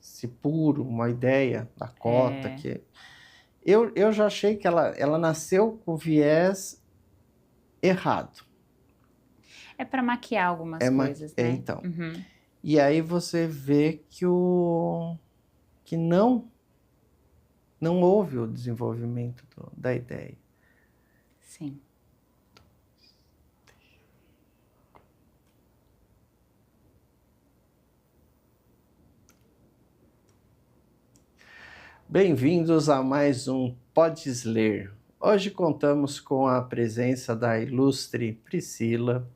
esse puro, uma ideia da cota. Que eu já achei que ela nasceu com viés errado. É para maquiar algumas coisas, né? Então. E aí você vê que não houve o desenvolvimento da ideia. Sim. Bem-vindos a mais um Podes Ler. Hoje contamos com a presença da ilustre Priscila,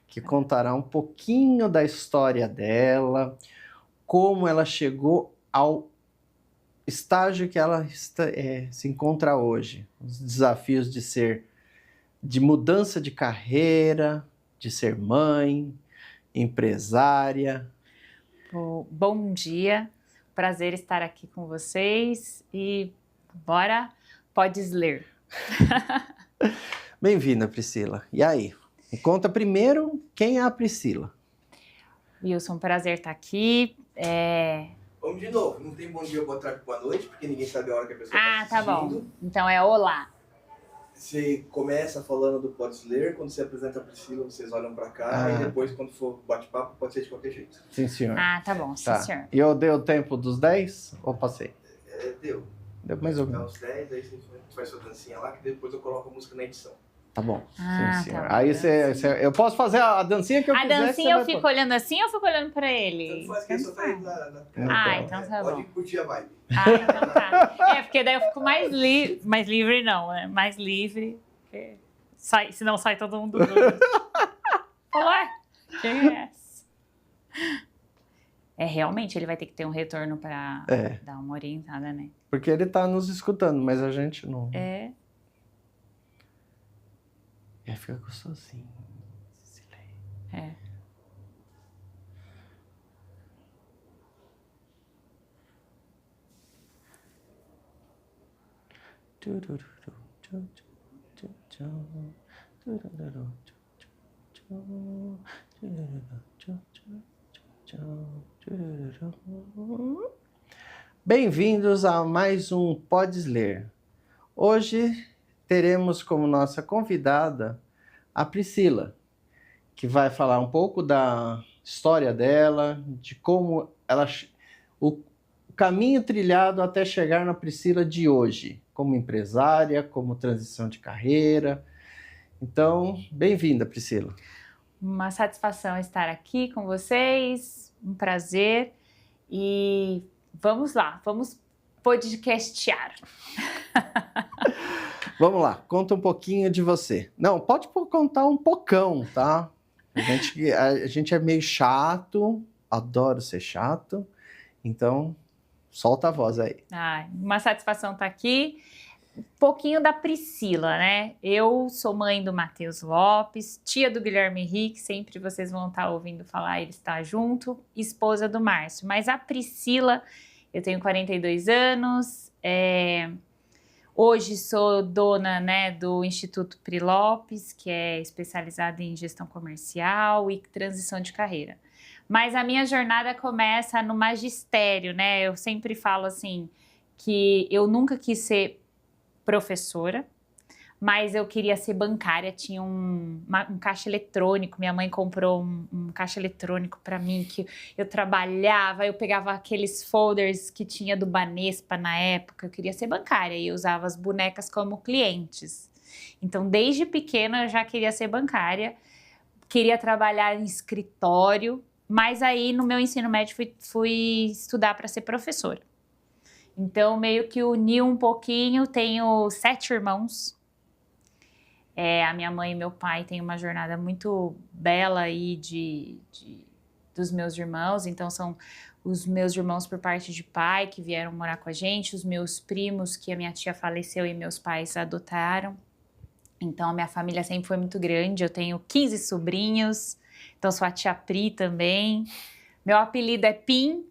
que contará um pouquinho da história dela, como ela chegou ao estágio que ela se encontra hoje, os desafios de mudança de carreira, de ser mãe, empresária. Bom dia, prazer estar aqui com vocês e bora, Podes Ler. Bem-vinda, Priscila. E aí? Me conta primeiro quem é a Priscila. Wilson, prazer estar aqui. Vamos de novo, não tem bom dia, boa tarde, boa noite, porque ninguém sabe a hora que a pessoa está assistindo. Tá bom. Então é olá. Você começa falando do Podes Ler, quando você apresenta a Priscila, vocês olham para cá, e depois, quando for bate-papo, pode ser de qualquer jeito. Sim, senhor. Tá bom, sim, senhor. E eu dei o tempo dos 10 ou passei? Deu. Deu mais ou menos. Uns 10, aí você faz sua dancinha lá, que depois eu coloco a música na edição. Tá bom, sim, senhor. Tá Aí eu posso fazer a dancinha que eu quiser. A dancinha eu fico olhando assim ou eu fico olhando pra ele? Tanto faz que só tá aí na então tá bom. Pode curtir a vibe. Então tá. Porque daí eu fico mais livre não, né? Mais livre. Senão sai todo mundo do... Olá, quem é essa? Realmente ele vai ter que ter um retorno pra dar uma orientada, né? Porque ele tá nos escutando, mas a gente não... E aí fica gostosinho. Bem-vindos a mais um Podes Ler. Hoje teremos como nossa convidada a Priscila, que vai falar um pouco da história dela, de como o caminho trilhado até chegar na Priscila de hoje, como empresária, como transição de carreira. Então, bem-vinda, Priscila. Uma satisfação estar aqui com vocês, um prazer e vamos lá, vamos podcastear. Vamos lá, conta um pouquinho de você. Não, pode contar um pocão, tá? A gente é meio chato, adoro ser chato, então solta a voz aí. Uma satisfação estar aqui. Um pouquinho da Priscila, né? Eu sou mãe do Matheus Lopes, tia do Guilherme Henrique, sempre vocês vão estar ouvindo falar, ele está junto, esposa do Márcio. Mas a Priscila, eu tenho 42 anos, hoje sou dona, né, do Instituto Pri Lopes, que é especializado em gestão comercial e transição de carreira. Mas a minha jornada começa no magistério, né? Eu sempre falo assim, que eu nunca quis ser professora, mas eu queria ser bancária, tinha um caixa eletrônico, minha mãe comprou um caixa eletrônico para mim, que eu trabalhava, eu pegava aqueles folders que tinha do Banespa na época, eu queria ser bancária e eu usava as bonecas como clientes. Então, desde pequena eu já queria ser bancária, queria trabalhar em escritório, mas aí no meu ensino médio fui estudar para ser professora. Então, meio que uni um pouquinho, tenho 7 irmãos. A minha mãe e meu pai têm uma jornada muito bela aí dos meus irmãos. Então, são os meus irmãos por parte de pai que vieram morar com a gente, os meus primos que a minha tia faleceu e meus pais adotaram. Então, a minha família sempre foi muito grande. Eu tenho 15 sobrinhos, então sou a tia Pri também. Meu apelido é Pim.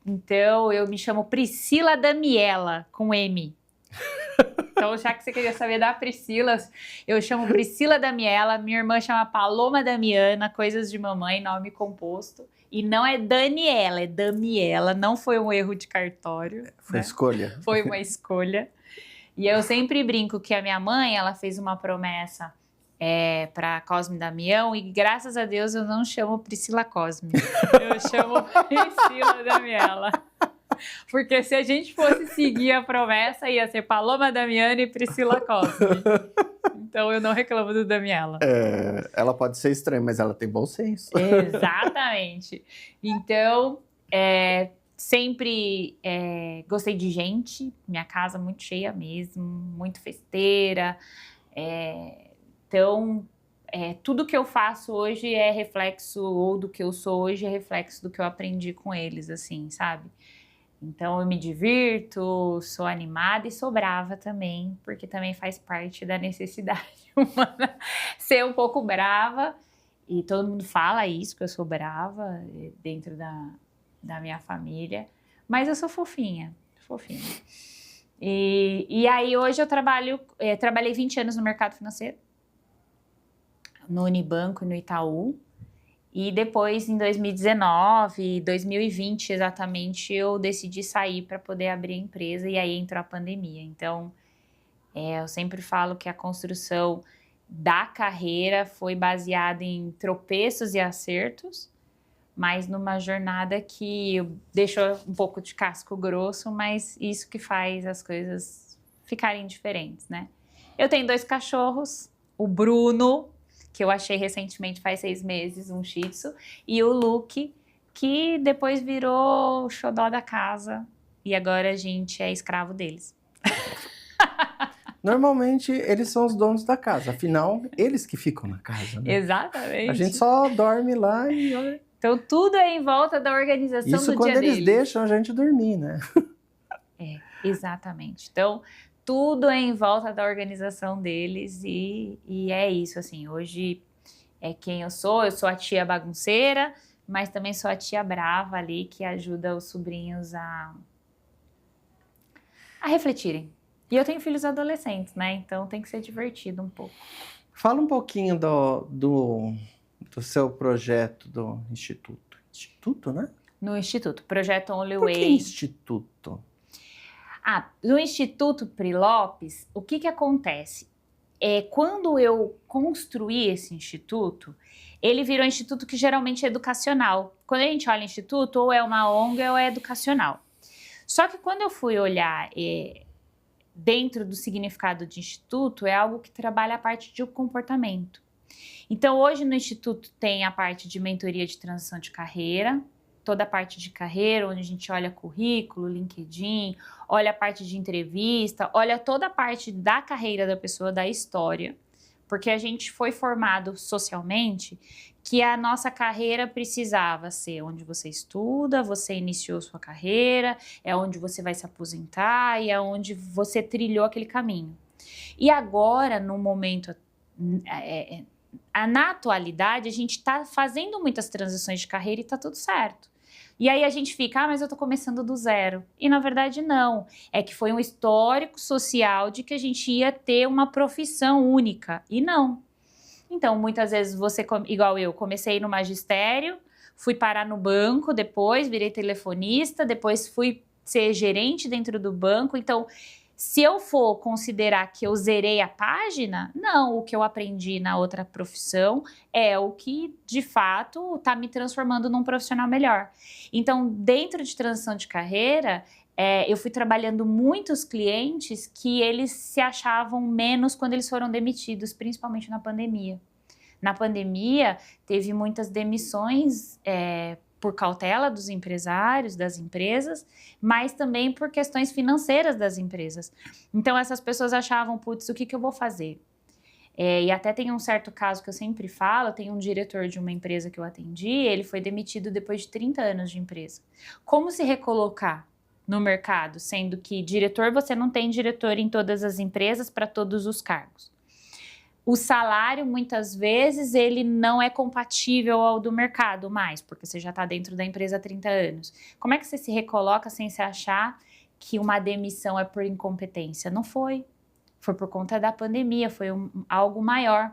Então, eu me chamo Priscila Damiela, com M. Então, já que você queria saber da Priscila, eu chamo Priscila Damiela, minha irmã chama Paloma Damiana, coisas de mamãe, nome composto. E não é Daniela, é Damiela. Não foi um erro de cartório. Foi escolha. Foi uma escolha. E eu sempre brinco que a minha mãe, ela fez uma promessa para Cosme Damião e graças a Deus eu não chamo Priscila Cosme. Eu chamo Priscila Damiela. Porque se a gente fosse seguir a promessa, ia ser Paloma Damiani e Priscila Cosme. Então eu não reclamo do Damiela. Ela pode ser estranha, mas ela tem bom senso. Exatamente. Então, sempre gostei de gente. Minha casa muito cheia mesmo, muito festeira. Então, tudo que eu faço hoje é reflexo, ou do que eu sou hoje é reflexo do que eu aprendi com eles, assim, sabe? Então, eu me divirto, sou animada e sou brava também, porque também faz parte da necessidade humana ser um pouco brava. E todo mundo fala isso, que eu sou brava dentro da minha família. Mas eu sou fofinha, fofinha. E aí, hoje eu trabalhei 20 anos no mercado financeiro, no Unibanco e no Itaú. E depois, em 2019, 2020 exatamente, eu decidi sair para poder abrir a empresa e aí entrou a pandemia. Então, eu sempre falo que a construção da carreira foi baseada em tropeços e acertos, mas numa jornada que deixou um pouco de casco grosso, mas isso que faz as coisas ficarem diferentes, né? Eu tenho 2 cachorros, o Bruno, que eu achei recentemente, faz 6 meses, um Shih Tzu, e o Luke, que depois virou o xodó da casa, e agora a gente é escravo deles. Normalmente, eles são os donos da casa, afinal, eles que ficam na casa, né? Exatamente. A gente só dorme lá e olha. Então, tudo é em volta da organização do dia deles. Isso quando eles deixam a gente dormir, né? Exatamente. Então, tudo é em volta da organização deles e é isso, assim, hoje é quem eu sou a tia bagunceira, mas também sou a tia brava ali que ajuda os sobrinhos a refletirem. E eu tenho filhos adolescentes, né, então tem que ser divertido um pouco. Fala um pouquinho do seu projeto do Instituto. Instituto, né? No Instituto, Projeto Only Por que Way. Instituto? No Instituto Pri Lopes, o que acontece? Quando eu construí esse instituto, ele virou um instituto que geralmente é educacional. Quando a gente olha instituto, ou é uma ONG ou é educacional. Só que quando eu fui olhar dentro do significado de instituto, é algo que trabalha a parte de comportamento. Então, hoje no instituto tem a parte de mentoria de transição de carreira, toda a parte de carreira, onde a gente olha currículo, LinkedIn, olha a parte de entrevista, olha toda a parte da carreira da pessoa, da história, porque a gente foi formado socialmente que a nossa carreira precisava ser onde você estuda, você iniciou sua carreira, é onde você vai se aposentar e é onde você trilhou aquele caminho. E agora, no momento, na atualidade, a gente está fazendo muitas transições de carreira e está tudo certo. E aí a gente fica, mas eu tô começando do zero. E na verdade não, é que foi um histórico social de que a gente ia ter uma profissão única, e não. Então, muitas vezes você, igual eu, comecei no magistério, fui parar no banco depois, virei telefonista, depois fui ser gerente dentro do banco, então... Se eu for considerar que eu zerei a página, não, o que eu aprendi na outra profissão é o que, de fato, está me transformando num profissional melhor. Então, dentro de transição de carreira, eu fui trabalhando muitos clientes que eles se achavam menos quando eles foram demitidos, principalmente na pandemia. Na pandemia, teve muitas demissões por cautela dos empresários, das empresas, mas também por questões financeiras das empresas. Então, essas pessoas achavam, putz, o que eu vou fazer? E até tem um certo caso que eu sempre falo, tem um diretor de uma empresa que eu atendi, ele foi demitido depois de 30 anos de empresa. Como se recolocar no mercado, sendo que diretor, você não tem diretor em todas as empresas para todos os cargos? O salário, muitas vezes, ele não é compatível ao do mercado mais, porque você já está dentro da empresa há 30 anos. Como é que você se recoloca sem se achar que uma demissão é por incompetência? Não foi. Foi por conta da pandemia, foi algo maior.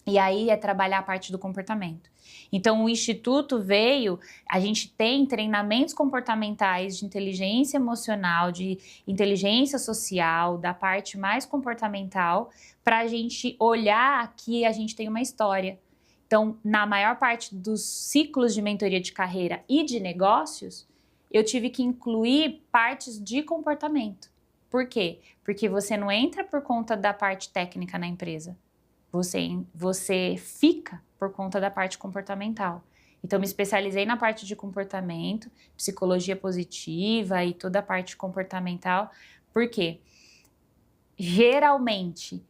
E aí é trabalhar a parte do comportamento. Então, o Instituto veio, a gente tem treinamentos comportamentais de inteligência emocional, de inteligência social, da parte mais comportamental, para a gente olhar que a gente tem uma história. Então, na maior parte dos ciclos de mentoria de carreira e de negócios, eu tive que incluir partes de comportamento. Por quê? Porque você não entra por conta da parte técnica na empresa. Você fica por conta da parte comportamental. Então, me especializei na parte de comportamento, psicologia positiva e toda a parte comportamental. Por quê? Geralmente,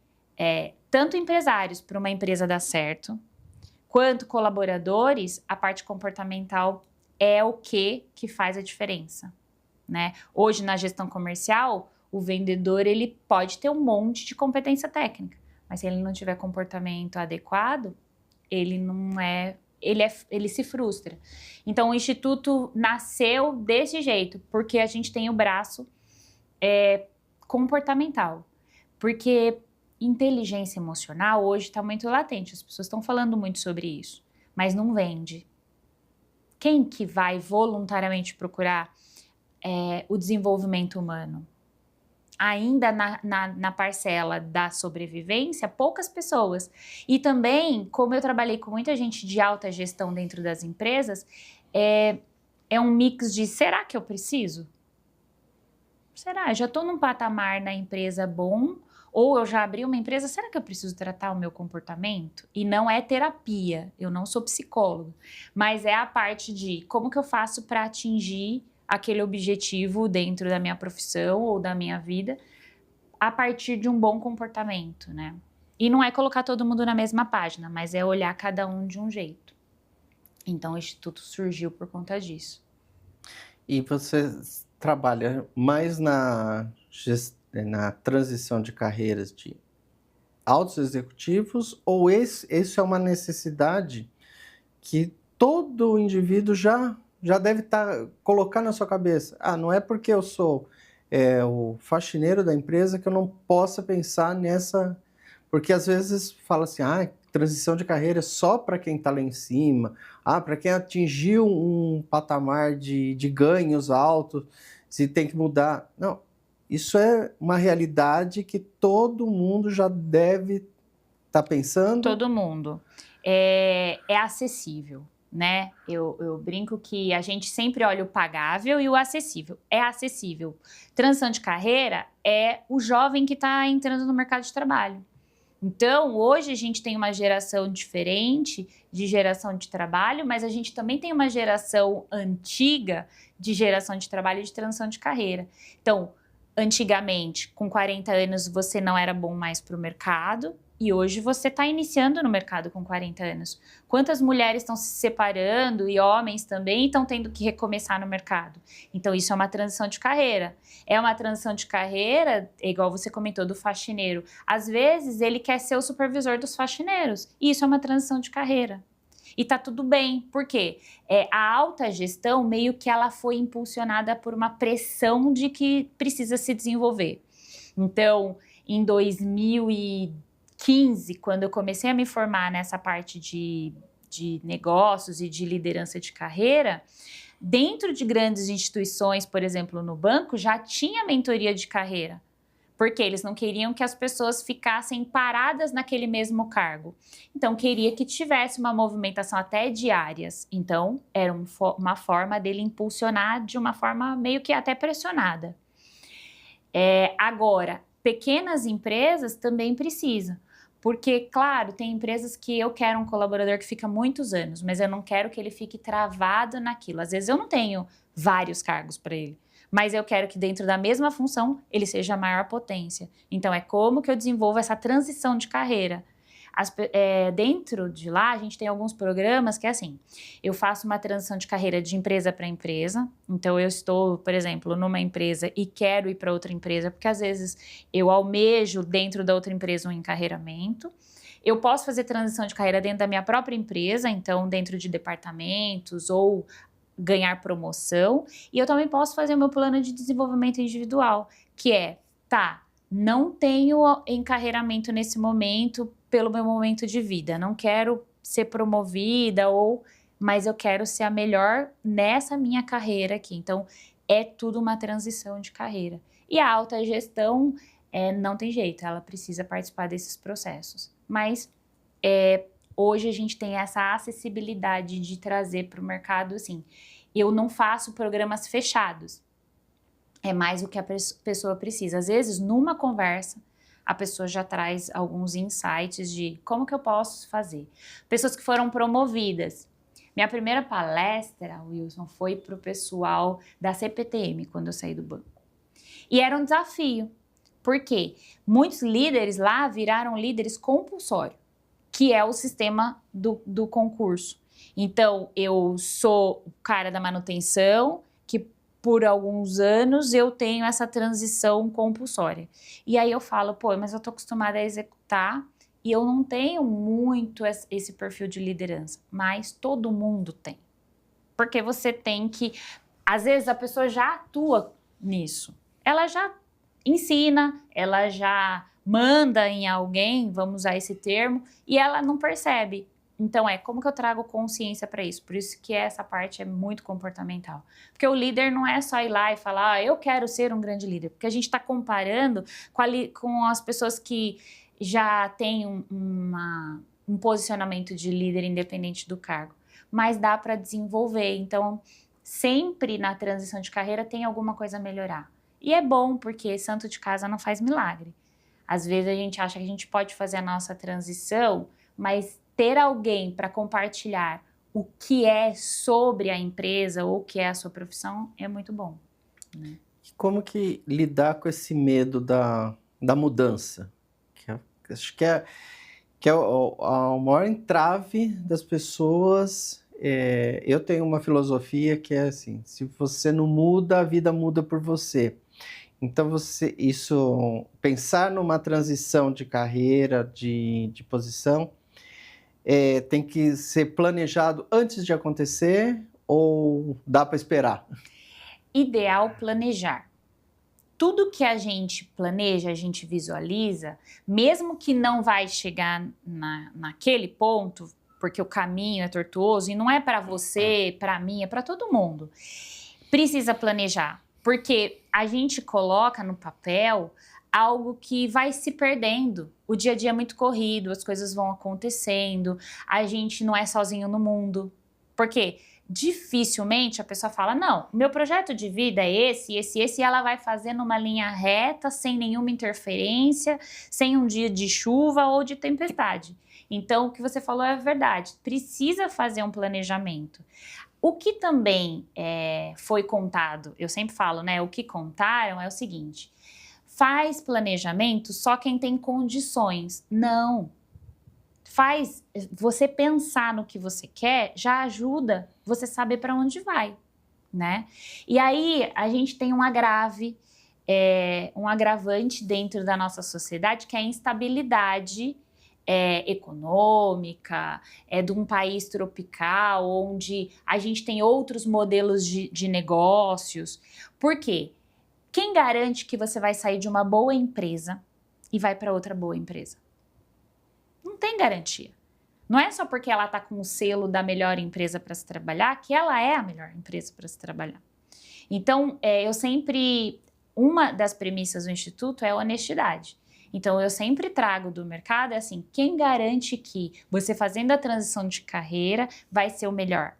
tanto empresários para uma empresa dar certo, quanto colaboradores, a parte comportamental é o que faz a diferença, né? Hoje, na gestão comercial, o vendedor ele pode ter um monte de competência técnica, mas se ele não tiver comportamento adequado, ele se frustra. Então, o Instituto nasceu desse jeito, porque a gente tem o braço comportamental. Porque inteligência emocional hoje está muito latente, as pessoas estão falando muito sobre isso, mas não vende. Quem que vai voluntariamente procurar o desenvolvimento humano? Ainda na parcela da sobrevivência, poucas pessoas. E também, como eu trabalhei com muita gente de alta gestão dentro das empresas, é um mix de, será que eu preciso? Será? Eu já estou num patamar na empresa bom, ou eu já abri uma empresa, será que eu preciso tratar o meu comportamento? E não é terapia, eu não sou psicólogo, mas é a parte de como que eu faço para atingir aquele objetivo dentro da minha profissão ou da minha vida a partir de um bom comportamento, né? E não é colocar todo mundo na mesma página, mas é olhar cada um de um jeito. Então, o Instituto surgiu por conta disso. E você trabalha mais na transição de carreiras de altos executivos, ou esse é uma necessidade que todo indivíduo já deve colocar na sua cabeça? Não é porque eu sou o faxineiro da empresa que eu não possa pensar nessa... Porque às vezes fala assim, transição de carreira é só para quem está lá em cima, para quem atingiu um patamar de ganhos altos, se tem que mudar. Não, isso é uma realidade que todo mundo já deve estar pensando. Todo mundo. É acessível, né? Eu brinco que a gente sempre olha o pagável e o acessível. É acessível. Transição de carreira é o jovem que está entrando no mercado de trabalho. Então, hoje a gente tem uma geração diferente de geração de trabalho, mas a gente também tem uma geração antiga de geração de trabalho e de transição de carreira. Então, antigamente, com 40 anos, você não era bom mais para o mercado, e hoje você está iniciando no mercado com 40 anos. Quantas mulheres estão se separando e homens também estão tendo que recomeçar no mercado? Então, isso é uma transição de carreira. É uma transição de carreira, igual você comentou, do faxineiro. Às vezes, ele quer ser o supervisor dos faxineiros. E isso é uma transição de carreira. E tá tudo bem. Por quê? A alta gestão, meio que ela foi impulsionada por uma pressão de que precisa se desenvolver. Então, em 2015, quando eu comecei a me formar nessa parte de negócios e de liderança de carreira, dentro de grandes instituições, por exemplo, no banco, já tinha mentoria de carreira, porque eles não queriam que as pessoas ficassem paradas naquele mesmo cargo. Então, queria que tivesse uma movimentação até de áreas. Então, era uma forma dele impulsionar de uma forma meio que até pressionada. Agora, pequenas empresas também precisam. Porque, claro, tem empresas que eu quero um colaborador que fica muitos anos, mas eu não quero que ele fique travado naquilo. Às vezes eu não tenho vários cargos para ele, mas eu quero que dentro da mesma função ele seja a maior potência. Então, é como que eu desenvolvo essa transição de carreira. Dentro de lá, a gente tem alguns programas que é assim, eu faço uma transição de carreira de empresa para empresa, então eu estou, por exemplo, numa empresa e quero ir para outra empresa, porque às vezes eu almejo dentro da outra empresa um encarreiramento. Eu posso fazer transição de carreira dentro da minha própria empresa, então dentro de departamentos ou ganhar promoção, e eu também posso fazer o meu plano de desenvolvimento individual, que não tenho encarreiramento nesse momento pelo meu momento de vida. Não quero ser promovida, mas eu quero ser a melhor nessa minha carreira aqui. Então, é tudo uma transição de carreira. E a alta gestão, não tem jeito, ela precisa participar desses processos. Mas hoje a gente tem essa acessibilidade de trazer para o mercado, assim, eu não faço programas fechados. É mais o que a pessoa precisa. Às vezes, numa conversa, a pessoa já traz alguns insights de como que eu posso fazer. Pessoas que foram promovidas. Minha primeira palestra, Wilson, foi para o pessoal da CPTM, quando eu saí do banco. E era um desafio. Por quê? Muitos líderes lá viraram líderes compulsórios, que é o sistema do concurso. Então, eu sou o cara da manutenção, que por alguns anos eu tenho essa transição compulsória. E aí eu falo, mas eu tô acostumada a executar e eu não tenho muito esse perfil de liderança. Mas todo mundo tem. Porque você tem que... Às vezes a pessoa já atua nisso. Ela já ensina, ela já manda em alguém, vamos usar esse termo, e ela não percebe. Então, como que eu trago consciência para isso? Por isso que essa parte é muito comportamental. Porque o líder não é só ir lá e falar, eu quero ser um grande líder. Porque a gente está comparando com as pessoas que já têm um posicionamento de líder independente do cargo. Mas dá para desenvolver. Então, sempre na transição de carreira tem alguma coisa a melhorar. E é bom, porque santo de casa não faz milagre. Às vezes a gente acha que a gente pode fazer a nossa transição, mas ter alguém para compartilhar o que é sobre a empresa ou o que é a sua profissão é muito bom. Né? Como que lidar com esse medo da mudança? Acho que é o maior entrave das pessoas. Eu tenho uma filosofia que é assim, se você não muda, a vida muda por você. Então, pensar numa transição de carreira, de posição, tem que ser planejado antes de acontecer ou dá para esperar? Ideal planejar. Tudo que a gente planeja, a gente visualiza, mesmo que não vai chegar naquele ponto, porque o caminho é tortuoso e não é para você, para mim, é para todo mundo. Precisa planejar, porque a gente coloca no papel algo que vai se perdendo. O dia a dia é muito corrido, as coisas vão acontecendo, a gente não é sozinho no mundo. Por quê? Dificilmente a pessoa fala, não, meu projeto de vida é esse, e ela vai fazer numa linha reta, sem nenhuma interferência, sem um dia de chuva ou de tempestade. Então, o que você falou é verdade, precisa fazer um planejamento. O que também foi contado, eu sempre falo, né, o que contaram é o seguinte, faz planejamento só quem tem condições. Não. Você pensar no que você quer já ajuda você saber para onde vai, né? E aí a gente tem um agravante dentro da nossa sociedade que é a instabilidade econômica, de um país tropical, onde a gente tem outros modelos de negócios. Por quê? Quem garante que você vai sair de uma boa empresa e vai para outra boa empresa? Não tem garantia. Não é só porque ela está com o selo da melhor empresa para se trabalhar que ela é a melhor empresa para se trabalhar. Então, uma das premissas do Instituto é a honestidade. Então, eu sempre trago do mercado, assim, quem garante que você fazendo a transição de carreira vai ser o melhor?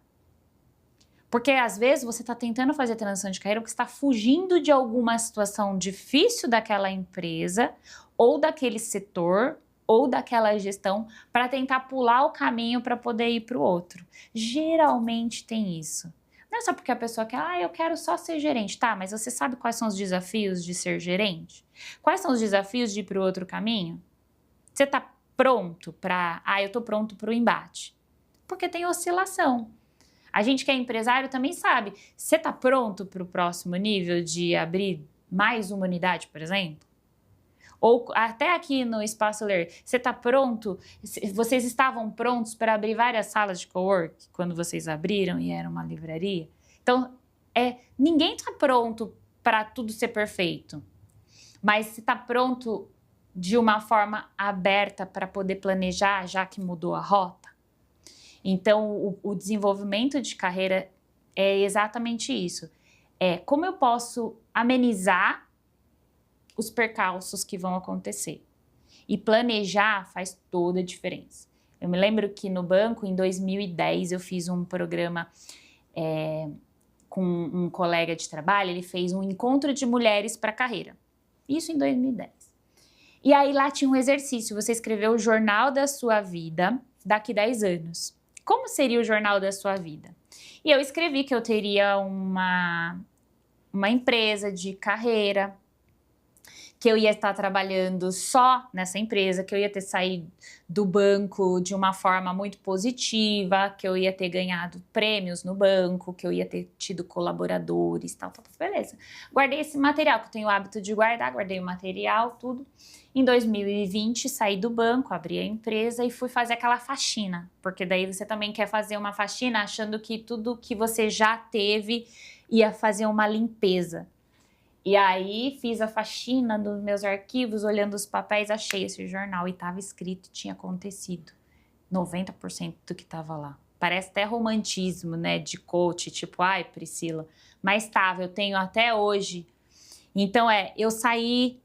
Porque, às vezes, você está tentando fazer a transição de carreira porque você está fugindo de alguma situação difícil daquela empresa ou daquele setor ou daquela gestão para tentar pular o caminho para poder ir para o outro. Geralmente tem isso. Não é só porque a pessoa quer, eu quero só ser gerente. Tá, mas você sabe quais são os desafios de ser gerente? Quais são os desafios de ir para o outro caminho? Você está pronto para... eu estou pronto para o embate. Porque tem oscilação. A gente que é empresário também sabe. Você está pronto para o próximo nível de abrir mais uma unidade, por exemplo? Ou até aqui no Espaço Ler, você está pronto? Vocês estavam prontos para abrir várias salas de cowork quando vocês abriram e era uma livraria? Então, ninguém está pronto para tudo ser perfeito. Mas você está pronto de uma forma aberta para poder planejar, já que mudou a rota? Então, o desenvolvimento de carreira é exatamente isso. Como eu posso amenizar os percalços que vão acontecer. E planejar faz toda a diferença. Eu me lembro que no banco, em 2010, eu fiz um programa com um colega de trabalho, ele fez um encontro de mulheres para carreira. Isso em 2010. E aí lá tinha um exercício, você escreveu o jornal da sua vida daqui 10 anos. Como seria o jornal da sua vida? E eu escrevi que eu teria uma empresa de carreira, que eu ia estar trabalhando só nessa empresa, que eu ia ter saído do banco de uma forma muito positiva, que eu ia ter ganhado prêmios no banco, que eu ia ter tido colaboradores, tal. Beleza. Guardei esse material, que eu tenho o hábito de guardar, guardei o material, tudo. Em 2020, saí do banco, abri a empresa e fui fazer aquela faxina, porque daí você também quer fazer uma faxina achando que tudo que você já teve ia fazer uma limpeza. E aí fiz a faxina dos meus arquivos, olhando os papéis, achei esse jornal e estava escrito, tinha acontecido. 90% do que estava lá. Parece até romantismo, né, de coach, tipo, ai, Priscila, mas estava, eu tenho até hoje. Então eu saí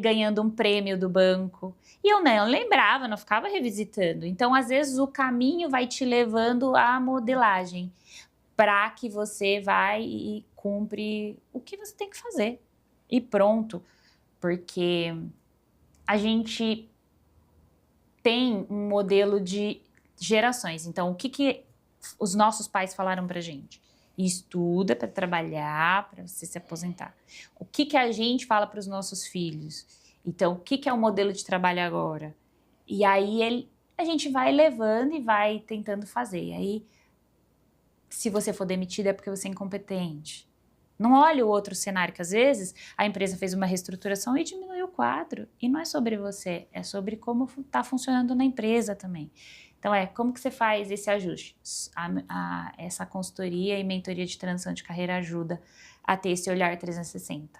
ganhando um prêmio do banco. E eu não lembrava, não ficava revisitando. Então, às vezes, o caminho vai te levando à modelagem para que você vai e cumpre o que você tem que fazer. E pronto. Porque a gente tem um modelo de gerações. Então, o que os nossos pais falaram pra gente? Estuda para trabalhar, para você se aposentar. O que a gente fala para os nossos filhos? Então, o que é o modelo de trabalho agora? E aí a gente vai levando e vai tentando fazer. E aí, se você for demitido é porque você é incompetente. Não olha o outro cenário, que às vezes a empresa fez uma reestruturação e diminuiu o quadro. E não é sobre você, é sobre como está funcionando na empresa também. Então, como que você faz esse ajuste? Essa consultoria e mentoria de transição de carreira ajuda a ter esse olhar 360.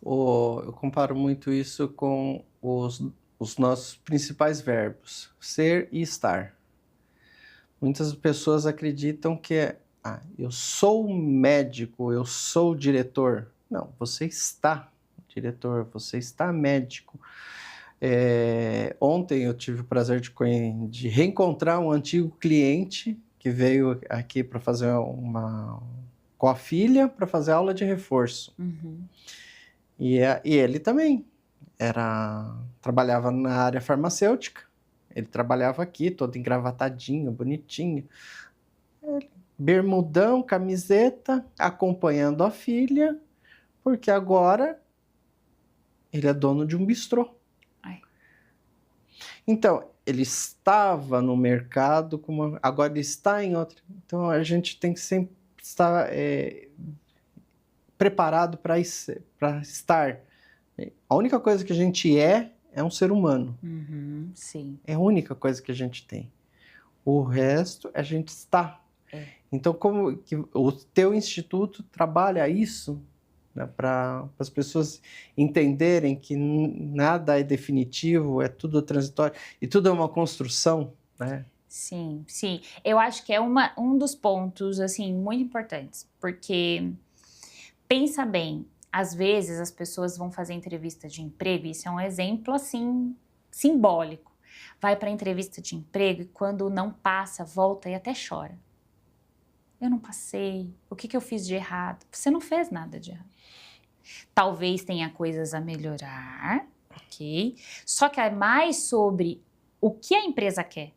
Eu comparo muito isso com os nossos principais verbos, ser e estar. Muitas pessoas acreditam que eu sou médico, eu sou diretor. Não, você está diretor, você está médico. Ontem eu tive o prazer de reencontrar um antigo cliente que veio aqui para fazer com a filha para fazer aula de reforço. Uhum. E ele também trabalhava na área farmacêutica. Ele trabalhava aqui, todo engravatadinho, bonitinho. Bermudão, camiseta, acompanhando a filha, porque agora ele é dono de um bistrô. Então, ele estava no mercado, agora ele está em outro. Então, a gente tem que sempre estar preparado para estar. A única coisa que a gente é um ser humano. Uhum, sim. É a única coisa que a gente tem. O resto, a gente está. Então, como que o teu instituto trabalha isso, né, para as pessoas entenderem que nada é definitivo, é tudo transitório e tudo é uma construção, né? Sim, sim. Eu acho que é um dos pontos, assim, muito importantes, porque pensa bem, às vezes as pessoas vão fazer entrevista de emprego, isso é um exemplo, assim, simbólico. Vai para a entrevista de emprego e quando não passa, volta e até chora. Eu não passei, o que eu fiz de errado? Você não fez nada de errado. Talvez tenha coisas a melhorar, ok? Só que é mais sobre o que a empresa quer.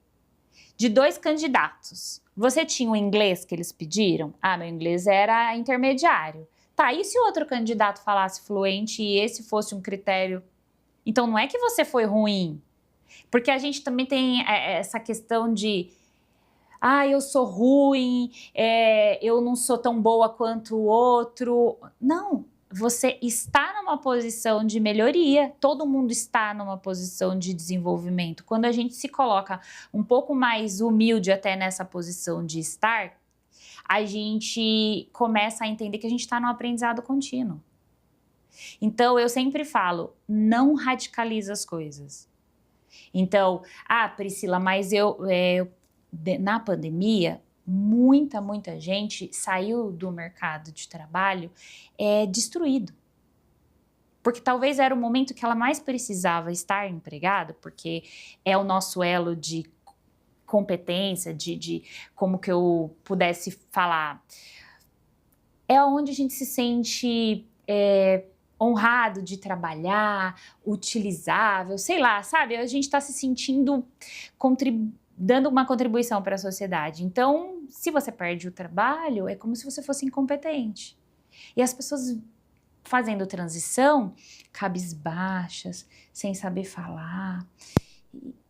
De 2 candidatos, você tinha o inglês que eles pediram? Meu inglês era intermediário. Tá, e se o outro candidato falasse fluente e esse fosse um critério? Então não é que você foi ruim, porque a gente também tem essa questão de eu sou ruim, eu não sou tão boa quanto o outro. Não, você está numa posição de melhoria, todo mundo está numa posição de desenvolvimento. Quando a gente se coloca um pouco mais humilde até nessa posição de estar, a gente começa a entender que a gente está num aprendizado contínuo. Então, eu sempre falo, não radicaliza as coisas. Então, Priscila, mas na pandemia, muita gente saiu do mercado de trabalho destruído. Porque talvez era o momento que ela mais precisava estar empregada, porque é o nosso elo de competência, de como que eu pudesse falar. É onde a gente se sente honrado de trabalhar, utilizável, sei lá, sabe? A gente está se sentindo dando uma contribuição para a sociedade. Então, se você perde o trabalho, é como se você fosse incompetente. E as pessoas fazendo transição, cabisbaixas, sem saber falar.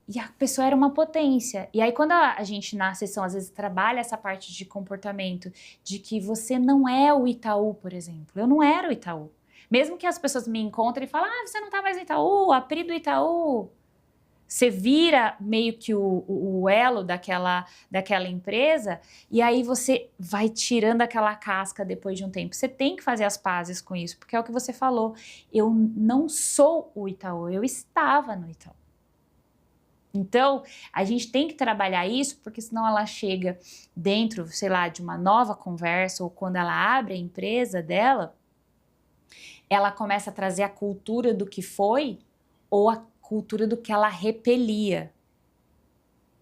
E a pessoa era uma potência. E aí, quando a gente na sessão, às vezes, trabalha essa parte de comportamento, de que você não é o Itaú, por exemplo. Eu não era o Itaú. Mesmo que as pessoas me encontrem e falem, você não tá mais no Itaú, a Pri do Itaú. Você vira meio que o elo daquela empresa e aí você vai tirando aquela casca depois de um tempo. Você tem que fazer as pazes com isso, porque é o que você falou. Eu não sou o Itaú, eu estava no Itaú. Então, a gente tem que trabalhar isso, porque senão ela chega dentro, sei lá, de uma nova conversa ou quando ela abre a empresa dela, ela começa a trazer a cultura do que foi ou a cultura do que ela repelia,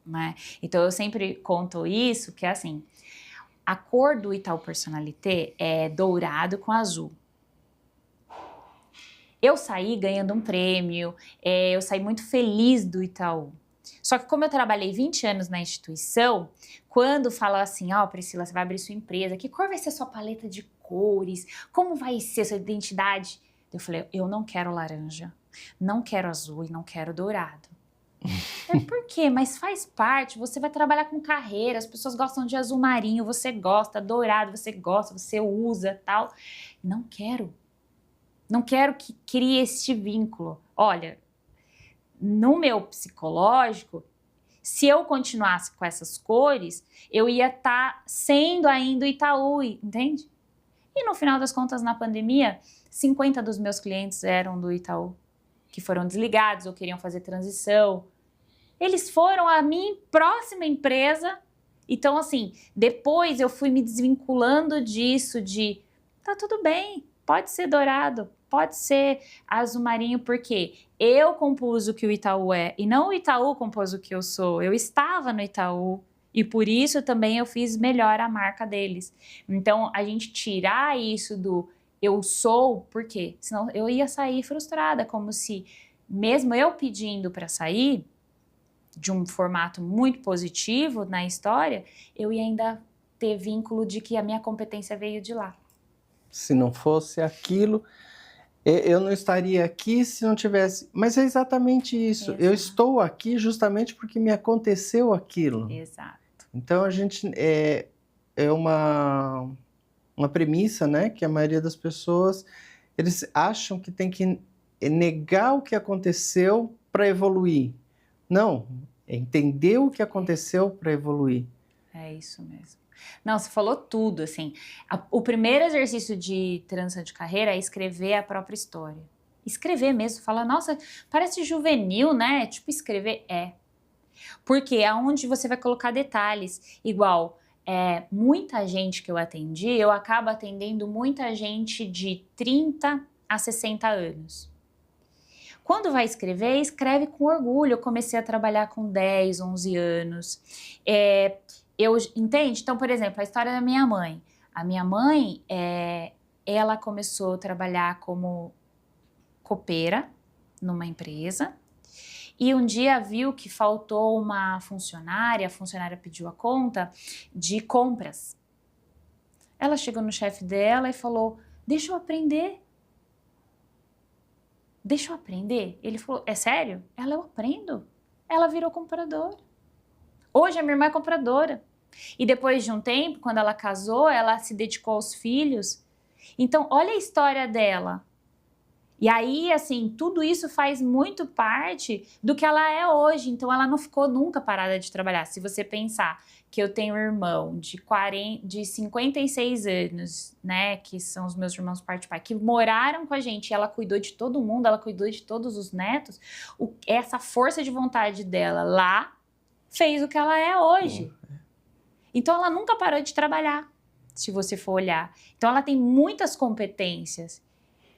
né? Então, eu sempre conto isso, que é assim, a cor do Itaú Personalité é dourado com azul. Eu saí ganhando um prêmio, eu saí muito feliz do Itaú. Só que como eu trabalhei 20 anos na instituição, quando falam assim, Priscila, você vai abrir sua empresa, que cor vai ser sua paleta de cores? Como vai ser sua identidade? Eu falei, eu não quero laranja, não quero azul e não quero dourado. Por quê? Mas faz parte, você vai trabalhar com carreira, as pessoas gostam de azul marinho, você gosta, dourado, você gosta, você usa, tal. Não quero. Não quero que crie este vínculo. Olha, no meu psicológico, se eu continuasse com essas cores, eu ia estar sendo ainda o Itaú, entende? E no final das contas, na pandemia, 50 dos meus clientes eram do Itaú, que foram desligados ou queriam fazer transição. Eles foram a minha próxima empresa. Então, assim, depois eu fui me desvinculando disso, tá tudo bem, pode ser dourado, pode ser azul marinho, porque eu compus o que o Itaú é e não o Itaú compôs o que eu sou. Eu estava no Itaú e por isso também eu fiz melhor a marca deles. Então, a gente tirar isso do eu sou, por quê? Senão eu ia sair frustrada, como se mesmo eu pedindo para sair de um formato muito positivo na história, eu ia ainda ter vínculo de que a minha competência veio de lá. Se não fosse aquilo, eu não estaria aqui se não tivesse... Mas é exatamente isso. Exato. Eu estou aqui justamente porque me aconteceu aquilo. Exato. Então, a gente... É uma premissa, né? Que a maioria das pessoas, eles acham que tem que negar o que aconteceu para evoluir. Não, é entender o que aconteceu para evoluir. É isso mesmo. Não, você falou tudo, assim. O primeiro exercício de transição de carreira é escrever a própria história. Escrever mesmo, falar, nossa, parece juvenil, né? Tipo, escrever Porque é onde você vai colocar detalhes. Igual, muita gente que eu atendi, eu acabo atendendo muita gente de 30 a 60 anos. Quando vai escrever, escreve com orgulho. Eu comecei a trabalhar com 10, 11 anos. Entende? Então, por exemplo, a história da minha mãe. A minha mãe, ela começou a trabalhar como copeira numa empresa. E um dia viu que faltou uma funcionária, a funcionária pediu a conta de compras. Ela chegou no chefe dela e falou, deixa eu aprender. Deixa eu aprender. Ele falou, é sério? Eu aprendo. Ela virou compradora. Hoje a minha irmã é compradora. E depois de um tempo, quando ela casou, ela se dedicou aos filhos. Então, olha a história dela. E aí, assim, tudo isso faz muito parte do que ela é hoje. Então, ela não ficou nunca parada de trabalhar. Se você pensar que eu tenho um irmão de 56 anos, né, que são os meus irmãos parte de pai, que moraram com a gente, e ela cuidou de todo mundo, ela cuidou de todos os netos, essa força de vontade dela lá fez o que ela é hoje. Então, ela nunca parou de trabalhar, se você for olhar. Então, ela tem muitas competências,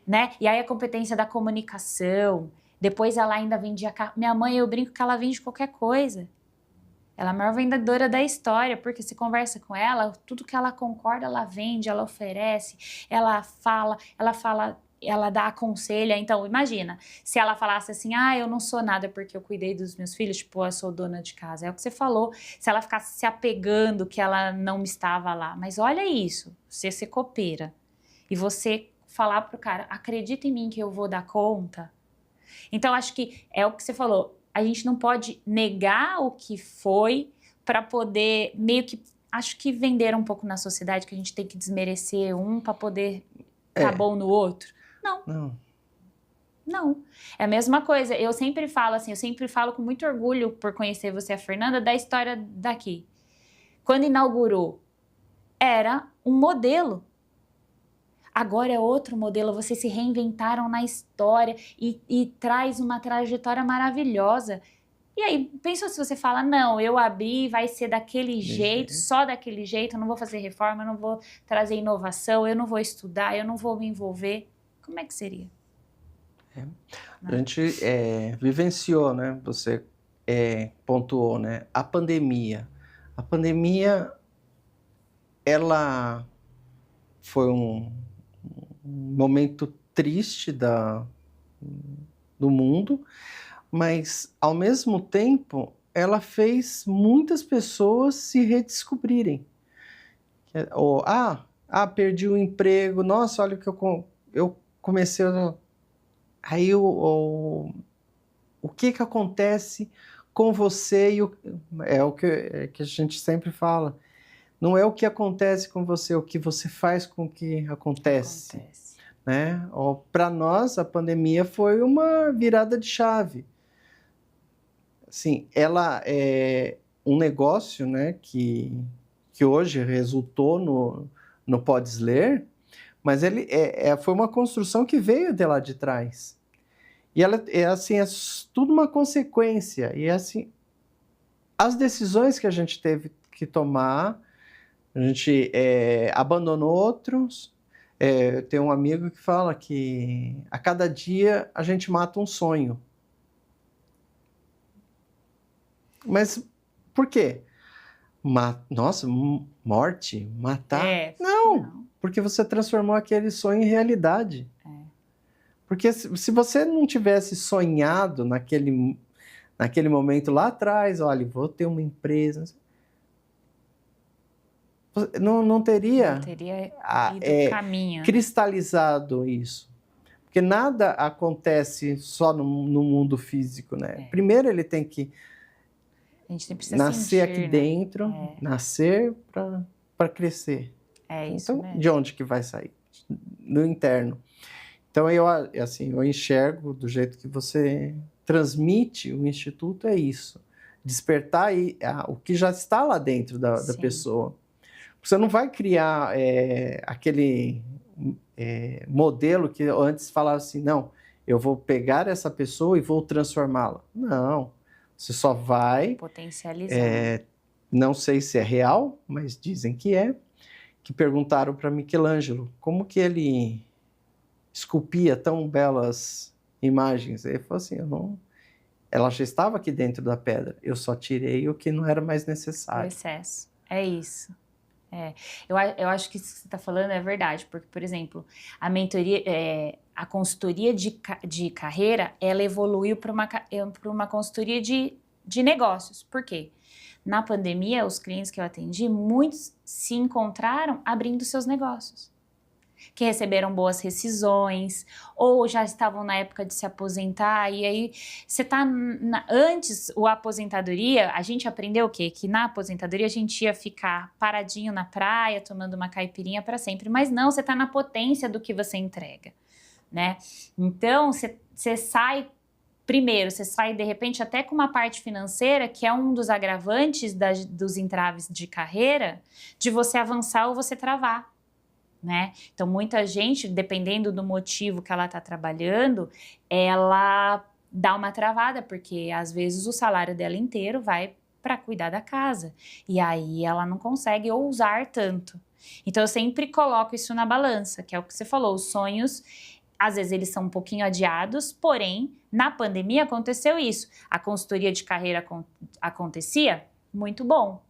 né? E aí a competência da comunicação, depois ela ainda vendia... Minha mãe, eu brinco que ela vende qualquer coisa. Ela é a maior vendedora da história, porque você conversa com ela, tudo que ela concorda, ela vende, ela oferece, ela fala, ela dá aconselha. Então, imagina, se ela falasse assim, eu não sou nada porque eu cuidei dos meus filhos, tipo, eu sou dona de casa. É o que você falou. Se ela ficasse se apegando que ela não estava lá. Mas olha isso, você ser copeira e você falar pro cara, acredita em mim que eu vou dar conta. Então, acho que é o que você falou, a gente não pode negar o que foi para poder, meio que, acho que vender um pouco na sociedade, que a gente tem que desmerecer um para poder tá bom no outro. Não. É a mesma coisa, eu sempre falo com muito orgulho por conhecer você, a Fernanda, da história daqui. Quando inaugurou, era um modelo. Agora é outro modelo, vocês se reinventaram na história e traz uma trajetória maravilhosa. E aí, pensa se você fala, não, eu abri, vai ser daquele jeito, só daquele jeito, eu não vou fazer reforma, eu não vou trazer inovação, eu não vou estudar, eu não vou me envolver. Como é que seria? A gente vivenciou, né? Você pontuou, né? A pandemia. A pandemia, ela foi um momento triste do mundo, mas, ao mesmo tempo, ela fez muitas pessoas se redescobrirem. Ou, perdi o emprego, nossa, olha o que eu comecei a... Aí, o que acontece com você? É o que a gente sempre fala. Não é o que acontece com você, é o que você faz com o que acontece. Né? Para nós, a pandemia foi uma virada de chave. Assim, ela é um negócio, né, que hoje resultou no Podes Ler, mas ele foi uma construção que veio de lá de trás. E ela é tudo uma consequência. E assim, as decisões que a gente teve que tomar, a gente abandonou outros. Tem um amigo que fala que a cada dia a gente mata um sonho. Mas por quê? Nossa, morte? Matar? Não, porque você transformou aquele sonho em realidade. Porque se você não tivesse sonhado naquele momento lá atrás, olha, vou ter uma empresa, não teria ido caminho, cristalizado isso. Porque nada acontece só no mundo físico, né? Primeiro ele tem que a gente precisa nascer sentir, aqui dentro, nascer para crescer. Isso então, mesmo. De onde que vai sair? No interno. Então, eu enxergo do jeito que você transmite o Instituto, é isso. Despertar o que já está lá dentro da pessoa. Você não vai criar aquele modelo que antes falava assim, não, eu vou pegar essa pessoa e vou transformá-la. Não, você só vai... potencializar. Não sei se é real, mas dizem que perguntaram para Michelangelo como que ele esculpia tão belas imagens. Ele falou assim, ela já estava aqui dentro da pedra, eu só tirei o que não era mais necessário. O excesso, é isso. Eu acho que isso que você está falando é verdade, porque, por exemplo, a mentoria, a consultoria de carreira, ela evoluiu para uma consultoria de negócios. Por quê? Na pandemia, os clientes que eu atendi, muitos se encontraram abrindo seus negócios, que receberam boas rescisões, ou já estavam na época de se aposentar, e aí você tá... Antes, a aposentadoria, a gente aprendeu o quê? Que na aposentadoria a gente ia ficar paradinho na praia, tomando uma caipirinha para sempre, mas não, você tá na potência do que você entrega, né? Então, você sai, primeiro, você sai de repente até com uma parte financeira, que é um dos agravantes dos entraves de carreira, de você avançar ou você travar, né? Então, muita gente, dependendo do motivo que ela está trabalhando, ela dá uma travada, porque às vezes o salário dela inteiro vai para cuidar da casa, e aí ela não consegue ousar tanto. Então, eu sempre coloco isso na balança, que é o que você falou, os sonhos, às vezes eles são um pouquinho adiados, porém, na pandemia aconteceu isso. A consultoria de carreira acontecia, muito bom.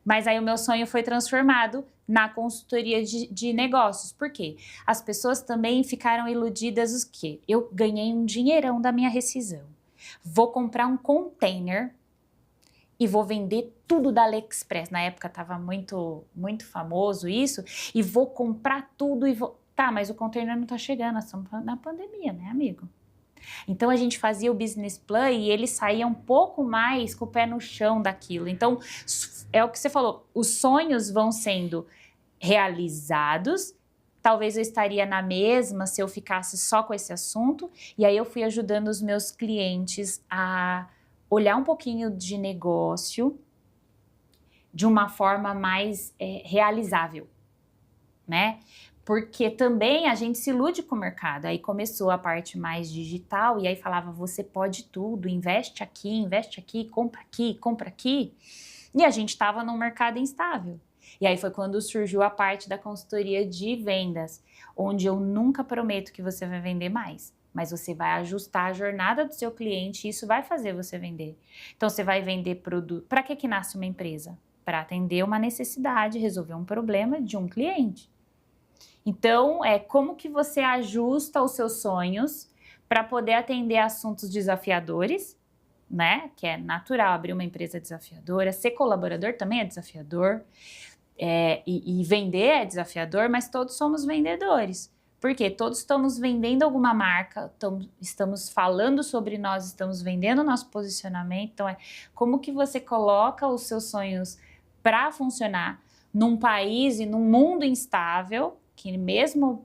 Mas aí o meu sonho foi transformado na consultoria de negócios. Por quê? As pessoas também ficaram iludidas o quê? Eu ganhei um dinheirão da minha rescisão. Vou comprar um container e vou vender tudo da AliExpress. Na época estava muito, muito famoso isso. E vou comprar tudo e vou... Tá, mas o container não está chegando. Nós estamos na pandemia, né, amigo? Então, a gente fazia o business plan e ele saía um pouco mais com o pé no chão daquilo. Então, é o que você falou, os sonhos vão sendo realizados. Talvez eu estaria na mesma se eu ficasse só com esse assunto. E aí eu fui ajudando os meus clientes a olhar um pouquinho de negócio de uma forma mais realizável, né? Porque também a gente se ilude com o mercado. Aí começou a parte mais digital e aí falava, você pode tudo, investe aqui, compra aqui, compra aqui. E a gente estava num mercado instável. E aí foi quando surgiu a parte da consultoria de vendas, onde eu nunca prometo que você vai vender mais, mas você vai ajustar a jornada do seu cliente e isso vai fazer você vender. Então você vai vender produto. Para que nasce uma empresa? Para atender uma necessidade, resolver um problema de um cliente. Então, como que você ajusta os seus sonhos para poder atender assuntos desafiadores, né? Que é natural abrir uma empresa desafiadora, ser colaborador também é desafiador, e vender é desafiador, mas todos somos vendedores. Porque todos estamos vendendo alguma marca, estamos falando sobre nós, estamos vendendo nosso posicionamento. Então, como que você coloca os seus sonhos para funcionar num país e num mundo instável, que mesmo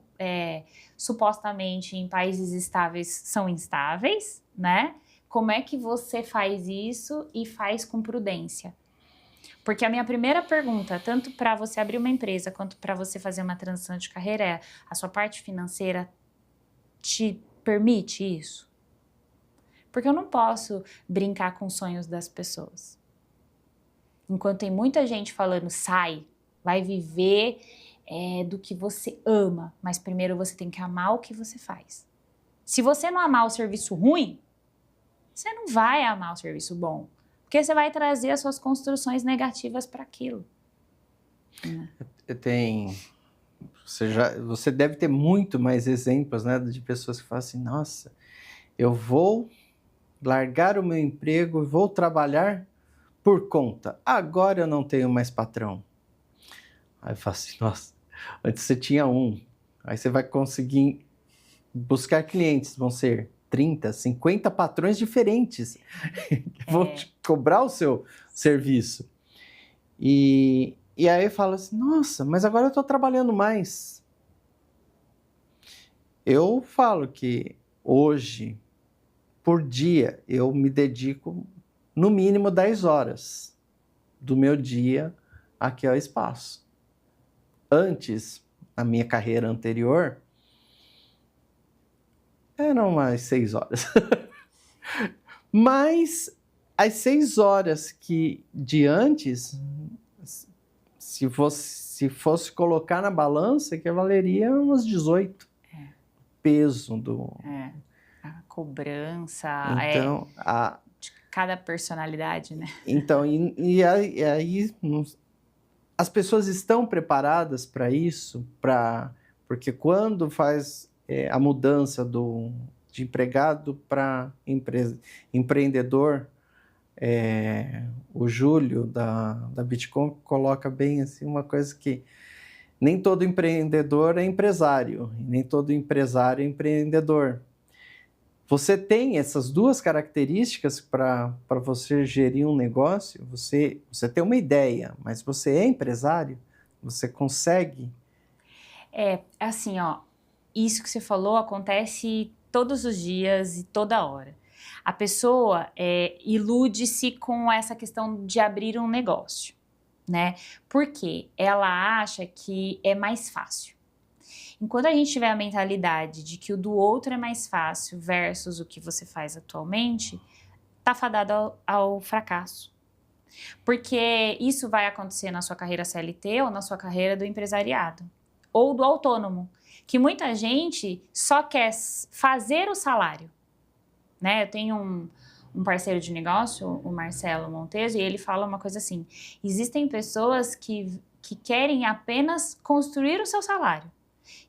supostamente em países estáveis são instáveis, né? Como é que você faz isso e faz com prudência? Porque a minha primeira pergunta, tanto para você abrir uma empresa quanto para você fazer uma transição de carreira é, a sua parte financeira te permite isso? Porque eu não posso brincar com os sonhos das pessoas. Enquanto tem muita gente falando, sai, vai viver do que você ama, mas primeiro você tem que amar o que você faz. Se você não amar o serviço ruim, você não vai amar o serviço bom, porque você vai trazer as suas construções negativas para aquilo. Você deve ter muito mais exemplos, né, de pessoas que falam assim, nossa, eu vou largar o meu emprego e vou trabalhar por conta. Agora eu não tenho mais patrão. Aí eu falo assim, nossa, antes você tinha um. Aí você vai conseguir buscar clientes, vão ser 30, 50 patrões diferentes que vão te cobrar o seu serviço. E aí eu falo assim, nossa, mas agora eu estou trabalhando mais. Eu falo que hoje, por dia, eu me dedico no mínimo 10 horas do meu dia aqui ao espaço. Antes, na minha carreira anterior, eram mais 6 horas. Mas as 6 horas que de antes, se fosse colocar na balança, que valeria umas 18. Peso do... a cobrança, então, de cada personalidade, né? Então, e aí as pessoas estão preparadas para isso, porque quando faz a mudança de empregado para empreendedor, o Júlio da Bitcoin coloca bem assim, uma coisa que nem todo empreendedor é empresário, nem todo empresário é empreendedor. Você tem essas duas características para você gerir um negócio, você tem uma ideia, mas você é empresário, você consegue? Assim, ó, isso que você falou acontece todos os dias e toda hora. A pessoa ilude-se com essa questão de abrir um negócio, né? Porque ela acha que é mais fácil. Enquanto a gente tiver a mentalidade de que o do outro é mais fácil versus o que você faz atualmente, tá fadado ao fracasso. Porque isso vai acontecer na sua carreira CLT ou na sua carreira do empresariado. Ou do autônomo. Que muita gente só quer fazer o salário. Né? Eu tenho um parceiro de negócio, o Marcelo Monteso, e ele fala uma coisa assim: existem pessoas que querem apenas construir o seu salário.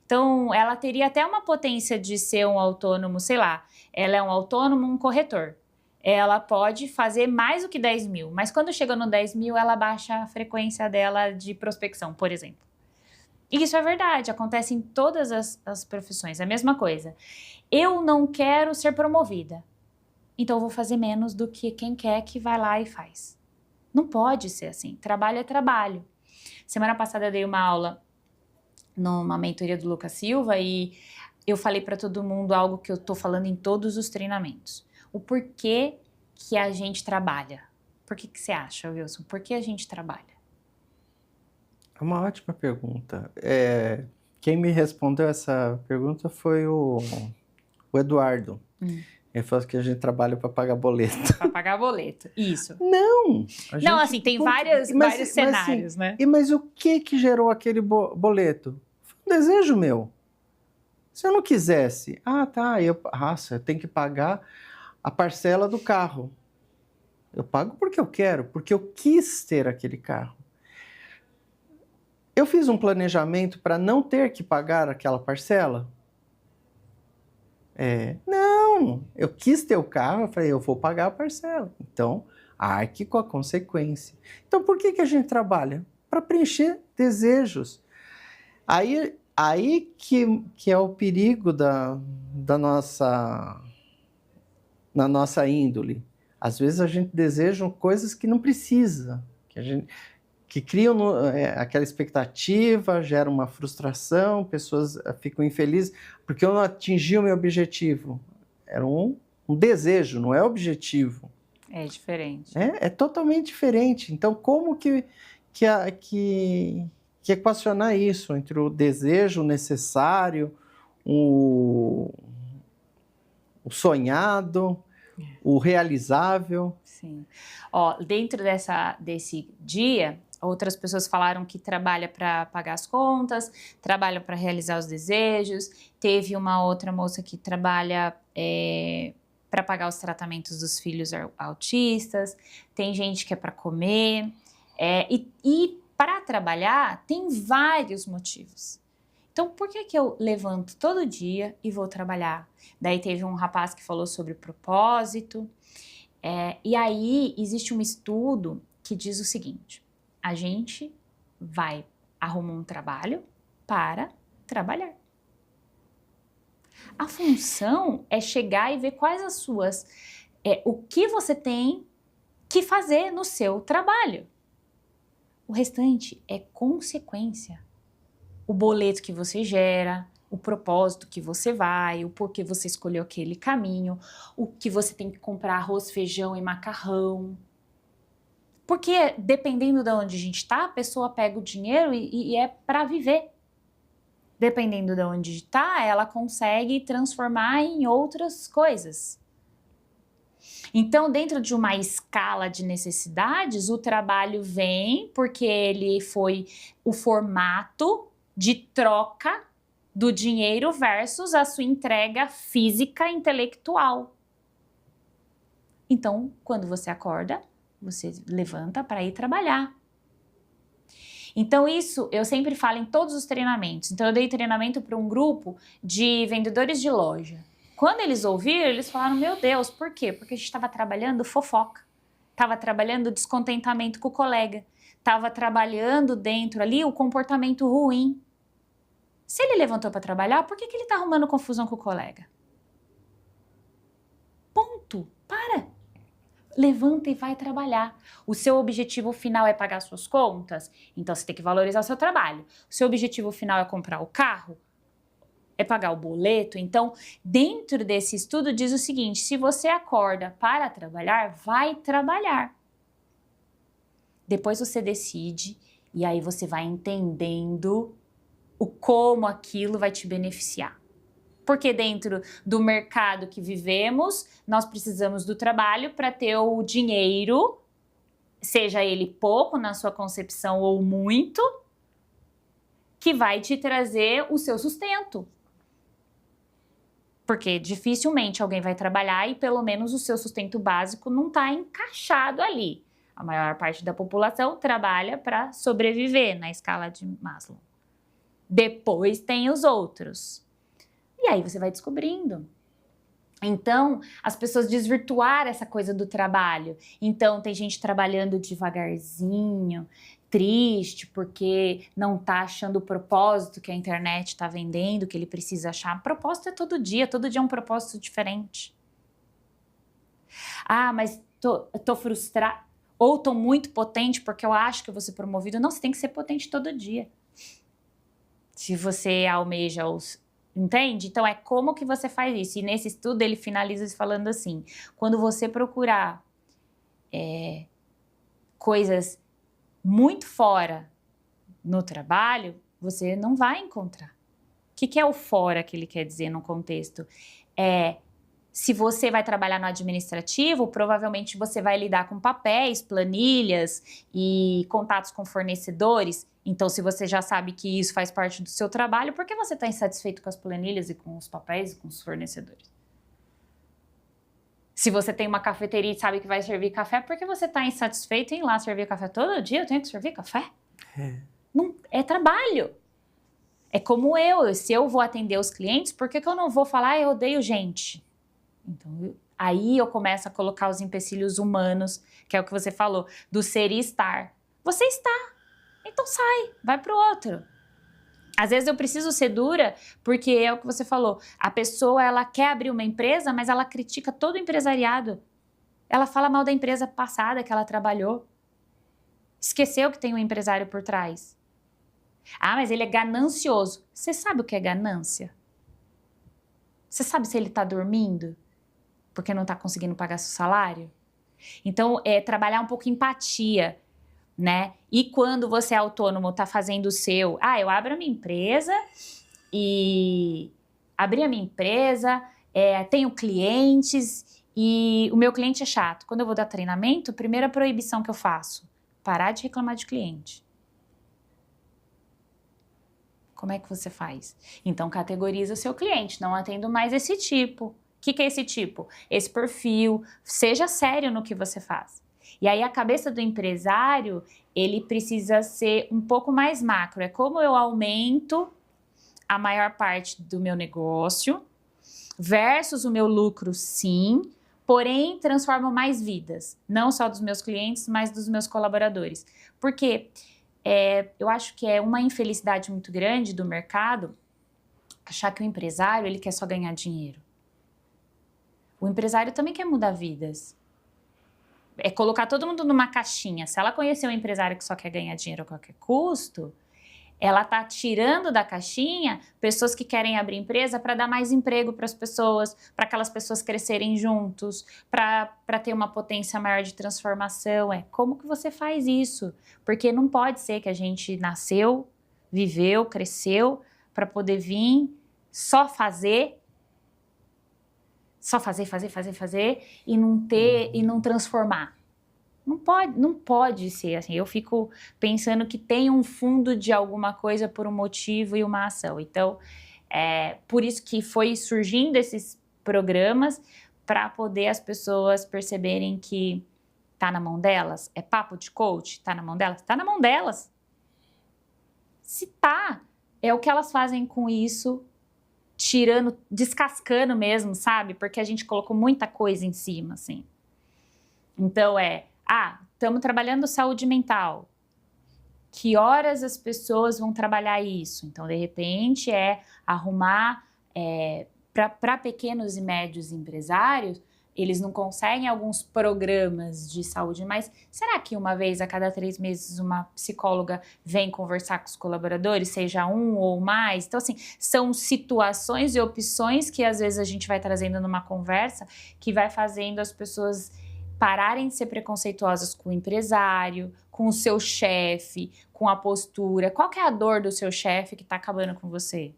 Então, ela teria até uma potência de ser um autônomo, sei lá, ela é um autônomo, um corretor. Ela pode fazer mais do que 10 mil, mas quando chega no 10 mil, ela baixa a frequência dela de prospecção, por exemplo. E isso é verdade, acontece em todas as profissões, é a mesma coisa. Eu não quero ser promovida, então eu vou fazer menos do que quem quer que vai lá e faz. Não pode ser assim, trabalho é trabalho. Semana passada eu dei uma aula numa mentoria do Lucas Silva e eu falei para todo mundo algo que eu tô falando em todos os treinamentos. O porquê que a gente trabalha. Por que você acha, Wilson? Por que a gente trabalha? É uma ótima pergunta. Quem me respondeu essa pergunta foi o Eduardo. Ele falou que a gente trabalha para pagar boleto. Para pagar boleto, isso. Não! Não, assim, tem vários cenários, né? Mas o que gerou aquele boleto? Foi um desejo meu. Se eu não quisesse, eu tenho que pagar a parcela do carro. Eu pago porque eu quero, porque eu quis ter aquele carro. Eu fiz um planejamento para não ter que pagar aquela parcela? Não, eu quis ter o carro, eu falei, eu vou pagar a parcela. Então, arque com a consequência. Então, por que a gente trabalha? Para preencher desejos. Aí que é o perigo na nossa índole. Às vezes a gente deseja coisas que não precisa, que criam aquela expectativa, gera uma frustração, pessoas ficam infelizes, porque eu não atingi o meu objetivo. Era um desejo, não é objetivo. É diferente. É totalmente diferente. Então, como que equacionar isso entre o desejo necessário, o sonhado, o realizável? Sim. Dentro desse dia, outras pessoas falaram que trabalha para pagar as contas, trabalha para realizar os desejos. Teve uma outra moça que trabalha para pagar os tratamentos dos filhos autistas. Tem gente que é para comer. E para trabalhar, tem vários motivos. Então, por que eu levanto todo dia e vou trabalhar? Daí teve um rapaz que falou sobre propósito. E aí, existe um estudo que diz o seguinte: a gente vai arrumar um trabalho para trabalhar. A função é chegar e ver quais as suas... o que você tem que fazer no seu trabalho. O restante é consequência. O boleto que você gera, o propósito que você vai, o porquê você escolheu aquele caminho, o que você tem que comprar arroz, feijão e macarrão. Porque dependendo de onde a gente está, a pessoa pega o dinheiro e é para viver. Dependendo de onde está, ela consegue transformar em outras coisas. Então, dentro de uma escala de necessidades, o trabalho vem porque ele foi o formato de troca do dinheiro versus a sua entrega física e intelectual. Então, quando você acorda, você levanta para ir trabalhar. Então, isso eu sempre falo em todos os treinamentos. Então, eu dei treinamento para um grupo de vendedores de loja. Quando eles ouviram, eles falaram, meu Deus, por quê? Porque a gente estava trabalhando fofoca, estava trabalhando descontentamento com o colega, estava trabalhando dentro ali o comportamento ruim. Se ele levantou para trabalhar, por que ele está arrumando confusão com o colega? Ponto. Para. Levanta e vai trabalhar. O seu objetivo final é pagar suas contas? Então você tem que valorizar o seu trabalho. O seu objetivo final é comprar o carro? É pagar o boleto? Então, dentro desse estudo diz o seguinte, se você acorda para trabalhar, vai trabalhar. Depois você decide e aí você vai entendendo o como aquilo vai te beneficiar. Porque dentro do mercado que vivemos, nós precisamos do trabalho para ter o dinheiro, seja ele pouco na sua concepção ou muito, que vai te trazer o seu sustento. Porque dificilmente alguém vai trabalhar e pelo menos o seu sustento básico não está encaixado ali. A maior parte da população trabalha para sobreviver na escala de Maslow. Depois tem os outros. E aí você vai descobrindo. Então, as pessoas desvirtuaram essa coisa do trabalho. Então, tem gente trabalhando devagarzinho, triste, porque não tá achando o propósito que a internet está vendendo, que ele precisa achar. Propósito é todo dia é um propósito diferente. Ah, mas tô frustrada. Ou tô muito potente porque eu acho que eu vou ser promovido. Não, você tem que ser potente todo dia. Se você almeja os... Entende? Então, é como que você faz isso. E nesse estudo, ele finaliza falando assim, quando você procurar coisas muito fora no trabalho, você não vai encontrar. O que é o fora que ele quer dizer no contexto? Se você vai trabalhar no administrativo, provavelmente você vai lidar com papéis, planilhas e contatos com fornecedores. Então, se você já sabe que isso faz parte do seu trabalho, por que você está insatisfeito com as planilhas e com os papéis e com os fornecedores? Se você tem uma cafeteria e sabe que vai servir café, por que você está insatisfeito em ir lá servir café todo dia? Eu tenho que servir café? Não, é trabalho. É como se eu vou atender os clientes, por que eu não vou falar, eu odeio gente? Então, aí eu começo a colocar os empecilhos humanos, que é o que você falou, do ser e estar. Você está. Então sai, vai pro outro. Às vezes eu preciso ser dura, porque é o que você falou. A pessoa, ela quer abrir uma empresa, mas ela critica todo o empresariado. Ela fala mal da empresa passada que ela trabalhou. Esqueceu que tem um empresário por trás. Ah, mas ele é ganancioso. Você sabe o que é ganância? Você sabe se ele tá dormindo? Porque não tá conseguindo pagar seu salário? Então, é trabalhar um pouco empatia, né? E quando você é autônomo, tá fazendo o seu... eu abro a minha empresa tenho clientes e o meu cliente é chato. Quando eu vou dar treinamento, a primeira proibição que eu faço, parar de reclamar de cliente. Como é que você faz? Então, categoriza o seu cliente, não atendo mais esse tipo. O que é esse tipo? Esse perfil, seja sério no que você faz. E aí a cabeça do empresário, ele precisa ser um pouco mais macro. É como eu aumento a maior parte do meu negócio versus o meu lucro, sim, porém transformo mais vidas. Não só dos meus clientes, mas dos meus colaboradores. Porque eu acho que é uma infelicidade muito grande do mercado achar que o empresário, ele quer só ganhar dinheiro. O empresário também quer mudar vidas. É colocar todo mundo numa caixinha. Se ela conhecer um empresário que só quer ganhar dinheiro a qualquer custo, ela está tirando da caixinha pessoas que querem abrir empresa para dar mais emprego para as pessoas, para aquelas pessoas crescerem juntos, para ter uma potência maior de transformação. Como que você faz isso? Porque não pode ser que a gente nasceu, viveu, cresceu para poder vir só fazer e não ter e não transformar. Não pode ser assim. Eu fico pensando que tem um fundo de alguma coisa por um motivo e uma ação. Então, por isso que foi surgindo esses programas para poder as pessoas perceberem que tá na mão delas. É papo de coach? Tá na mão delas? Tá na mão delas. Se tá, é o que elas fazem com isso, tirando, descascando mesmo, sabe? Porque a gente colocou muita coisa em cima, assim. Então, estamos trabalhando saúde mental. Que horas as pessoas vão trabalhar isso? Então, de repente, arrumar para pequenos e médios empresários eles não conseguem alguns programas de saúde, mas será que uma vez a cada 3 meses uma psicóloga vem conversar com os colaboradores, seja um ou mais? Então, assim, são situações e opções que às vezes a gente vai trazendo numa conversa que vai fazendo as pessoas pararem de ser preconceituosas com o empresário, com o seu chefe, com a postura. Qual que é a dor do seu chefe que está acabando com você?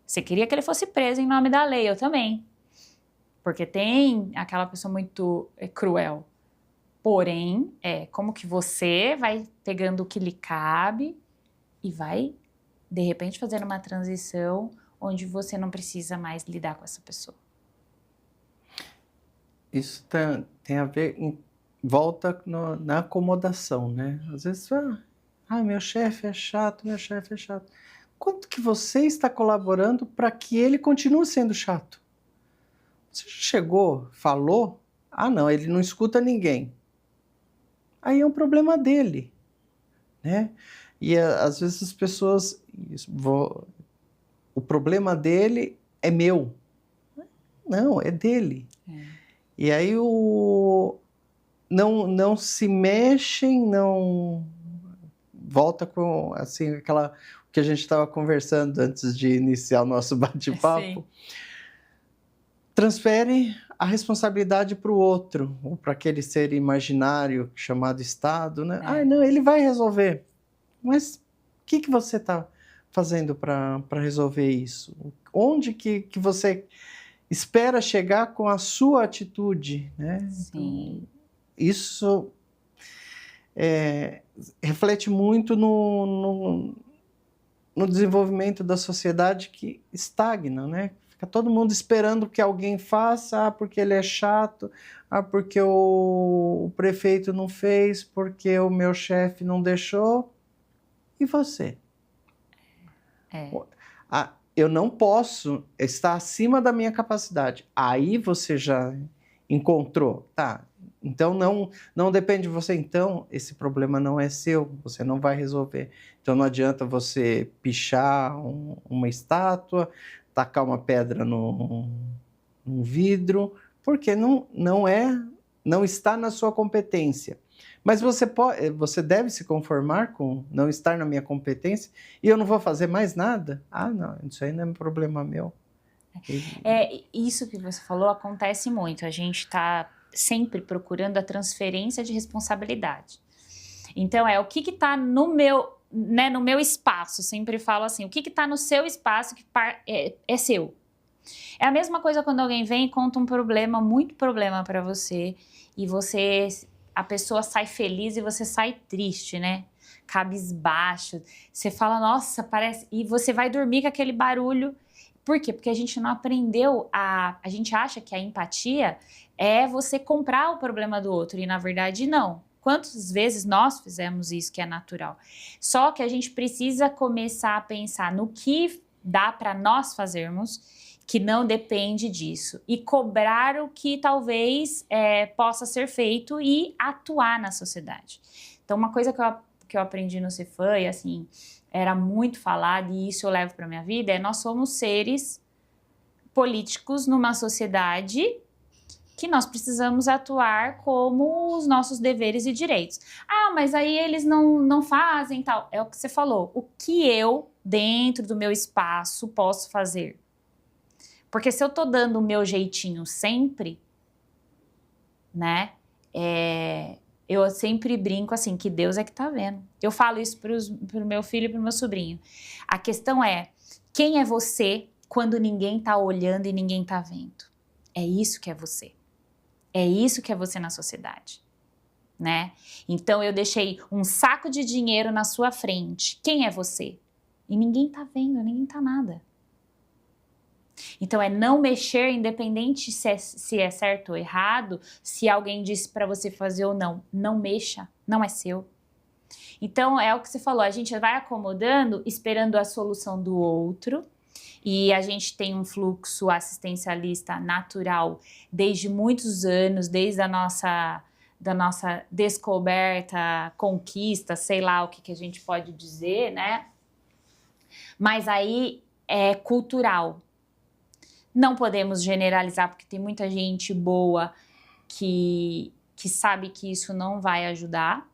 Você queria que ele fosse preso em nome da lei, eu também. Porque tem aquela pessoa muito cruel. Porém, como que você vai pegando o que lhe cabe e vai, de repente, fazendo uma transição onde você não precisa mais lidar com essa pessoa. Isso tem a ver, volta na acomodação, né? Às vezes, meu chefe é chato, meu chefe é chato. Quanto que você está colaborando para que ele continue sendo chato? Você chegou, falou, não, ele não escuta ninguém. Aí é um problema dele, né? E às vezes as pessoas, o problema dele é meu. Não, é dele. E aí não se mexem, não volta com assim aquela que a gente estava conversando antes de iniciar o nosso bate-papo. Transfere a responsabilidade para o outro, ou para aquele ser imaginário chamado Estado, né? Não, ele vai resolver. Mas o que você está fazendo para resolver isso? Onde que você espera chegar com a sua atitude, né? Sim. Então, isso reflete muito no desenvolvimento da sociedade que estagna, né? Fica todo mundo esperando que alguém faça, porque ele é chato, porque o prefeito não fez, porque o meu chefe não deixou. E você? Eu não posso estar acima da minha capacidade. Aí você já encontrou, tá? Então não depende de você. Então esse problema não é seu, você não vai resolver. Então não adianta você pichar uma estátua, tacar uma pedra num vidro, porque não está na sua competência. Mas você deve se conformar com não estar na minha competência e eu não vou fazer mais nada? Não, isso aí não é um problema meu. Isso que você falou acontece muito. A gente está sempre procurando a transferência de responsabilidade. Então, o que está no meu espaço? Sempre falo assim, o que está no seu espaço que é seu? É a mesma coisa quando alguém vem e conta um problema, muito problema para você, e a pessoa sai feliz e você sai triste, né? Cabisbaixo. Você fala, nossa, parece... E você vai dormir com aquele barulho. Por quê? Porque a gente não aprendeu a gente acha que a empatia é você comprar o problema do outro, e na verdade não. Quantas vezes nós fizemos isso que é natural? Só que a gente precisa começar a pensar no que dá para nós fazermos, que não depende disso, e cobrar o que talvez possa ser feito e atuar na sociedade. Então, uma coisa que eu aprendi no Cefam, e assim, era muito falado, e isso eu levo para minha vida, nós somos seres políticos numa sociedade que nós precisamos atuar como os nossos deveres e direitos. Mas aí eles não fazem tal. É o que você falou. O que eu, dentro do meu espaço, posso fazer? Porque se eu tô dando o meu jeitinho sempre, né? Eu sempre brinco assim, que Deus é que tá vendo. Eu falo isso pro meu filho e pro meu sobrinho. A questão é, quem é você quando ninguém tá olhando e ninguém tá vendo? É isso que é você. É isso que é você na sociedade, né? Então eu deixei um saco de dinheiro na sua frente. Quem é você? E ninguém tá vendo, ninguém tá nada. Então é não mexer, independente se é certo ou errado, se alguém disse para você fazer ou não. Não mexa, não é seu. Então é o que você falou, a gente vai acomodando, esperando a solução do outro. E a gente tem um fluxo assistencialista natural desde muitos anos, desde da nossa descoberta, conquista, sei lá o que a gente pode dizer, né? Mas aí é cultural. Não podemos generalizar, porque tem muita gente boa que sabe que isso não vai ajudar,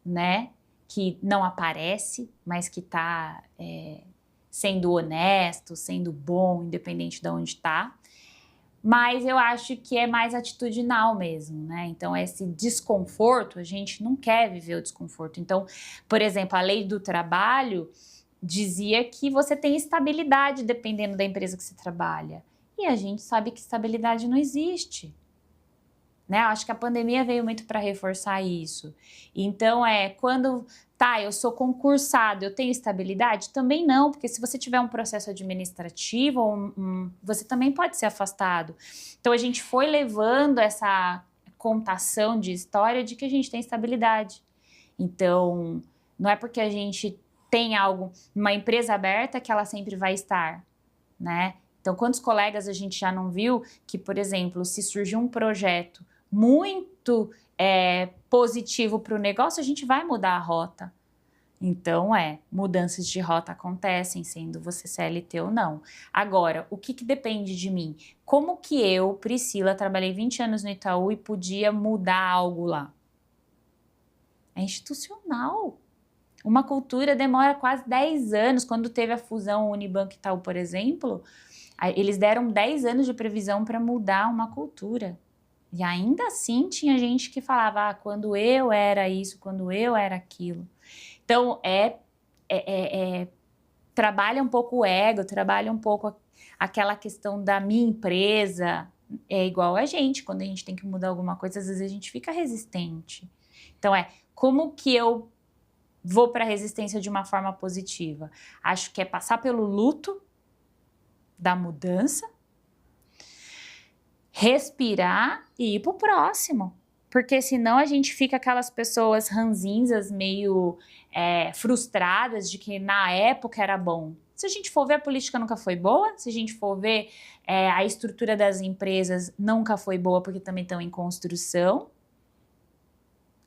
né? Que não aparece, mas que está sendo honesto, sendo bom, independente de onde está. Mas eu acho que é mais atitudinal mesmo, né? Então, esse desconforto, a gente não quer viver o desconforto. Então, por exemplo, a lei do trabalho dizia que você tem estabilidade dependendo da empresa que você trabalha. E a gente sabe que estabilidade não existe. Né? Acho que a pandemia veio muito para reforçar isso. Então, quando eu sou concursado, eu tenho estabilidade? Também não, porque se você tiver um processo administrativo, você também pode ser afastado. Então, a gente foi levando essa contação de história de que a gente tem estabilidade. Então, não é porque a gente tem uma empresa aberta que ela sempre vai estar, né? Então, quantos colegas a gente já não viu que, por exemplo, se surgir um projeto muito positivo para o negócio, a gente vai mudar a rota. Então, mudanças de rota acontecem, sendo você CLT ou não. Agora, o que depende de mim? Como que eu, Priscila, trabalhei 20 anos no Itaú e podia mudar algo lá? É institucional. Uma cultura demora quase 10 anos. Quando teve a fusão Unibanco e Itaú, por exemplo, eles deram 10 anos de previsão para mudar uma cultura. E ainda assim tinha gente que falava, quando eu era isso, quando eu era aquilo. Então, trabalha um pouco o ego, trabalha um pouco aquela questão da minha empresa. É igual a gente, quando a gente tem que mudar alguma coisa, às vezes a gente fica resistente. Então, como que eu vou para a resistência de uma forma positiva? Acho que é passar pelo luto da mudança, respirar e ir pro próximo. Porque senão a gente fica aquelas pessoas ranzinzas, meio frustradas de que na época era bom. Se a gente for ver, a política nunca foi boa. Se a gente for ver, a estrutura das empresas nunca foi boa porque também estão em construção.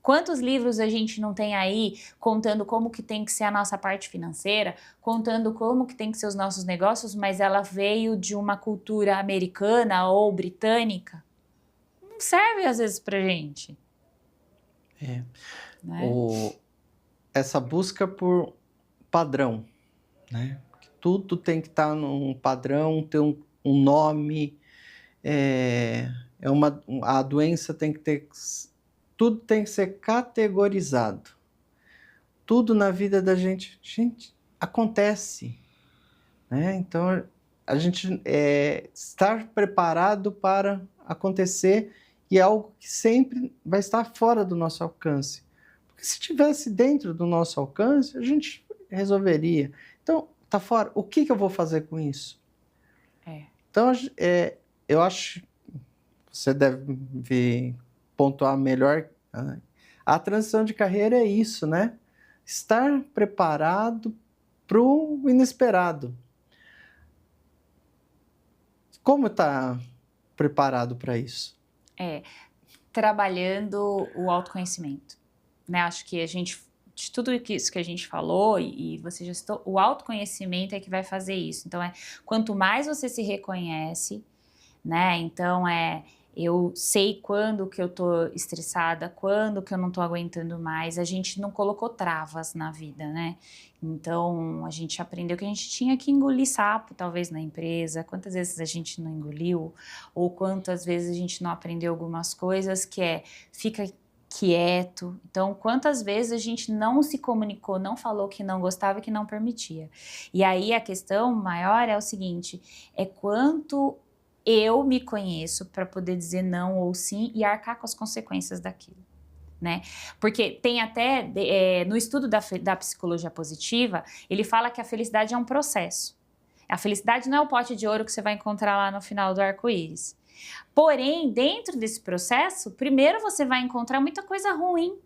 Quantos livros a gente não tem aí contando como que tem que ser a nossa parte financeira, contando como que tem que ser os nossos negócios, mas ela veio de uma cultura americana ou britânica? Não serve às vezes pra gente. Né? Essa busca por padrão, né? Tudo tem que estar num padrão, ter um nome, a doença tem que ter... Tudo tem que ser categorizado. Tudo na vida da gente, acontece. Né? Então, a gente estar preparado para acontecer e é algo que sempre vai estar fora do nosso alcance. Porque se estivesse dentro do nosso alcance, a gente resolveria. Então, está fora. O que eu vou fazer com isso? Então, eu acho que você deve pontuar melhor. A transição de carreira é isso, né? Estar preparado para o inesperado. Como está preparado para isso? Trabalhando o autoconhecimento. Né? Acho que de tudo isso que a gente falou, e você já citou, o autoconhecimento é que vai fazer isso. Então, quanto mais você se reconhece, né? Então, eu sei quando que eu tô estressada, quando que eu não tô aguentando mais. A gente não colocou travas na vida, né? Então, a gente aprendeu que a gente tinha que engolir sapo, talvez, na empresa. Quantas vezes a gente não engoliu? Ou quantas vezes a gente não aprendeu algumas coisas que fica quieto. Então, quantas vezes a gente não se comunicou, não falou que não gostava, que não permitia. E aí, a questão maior é o seguinte, quanto eu me conheço para poder dizer não ou sim e arcar com as consequências daquilo, né? Porque tem até, no estudo da psicologia positiva, ele fala que a felicidade é um processo. A felicidade não é o pote de ouro que você vai encontrar lá no final do arco-íris. Porém, dentro desse processo, primeiro você vai encontrar muita coisa ruim,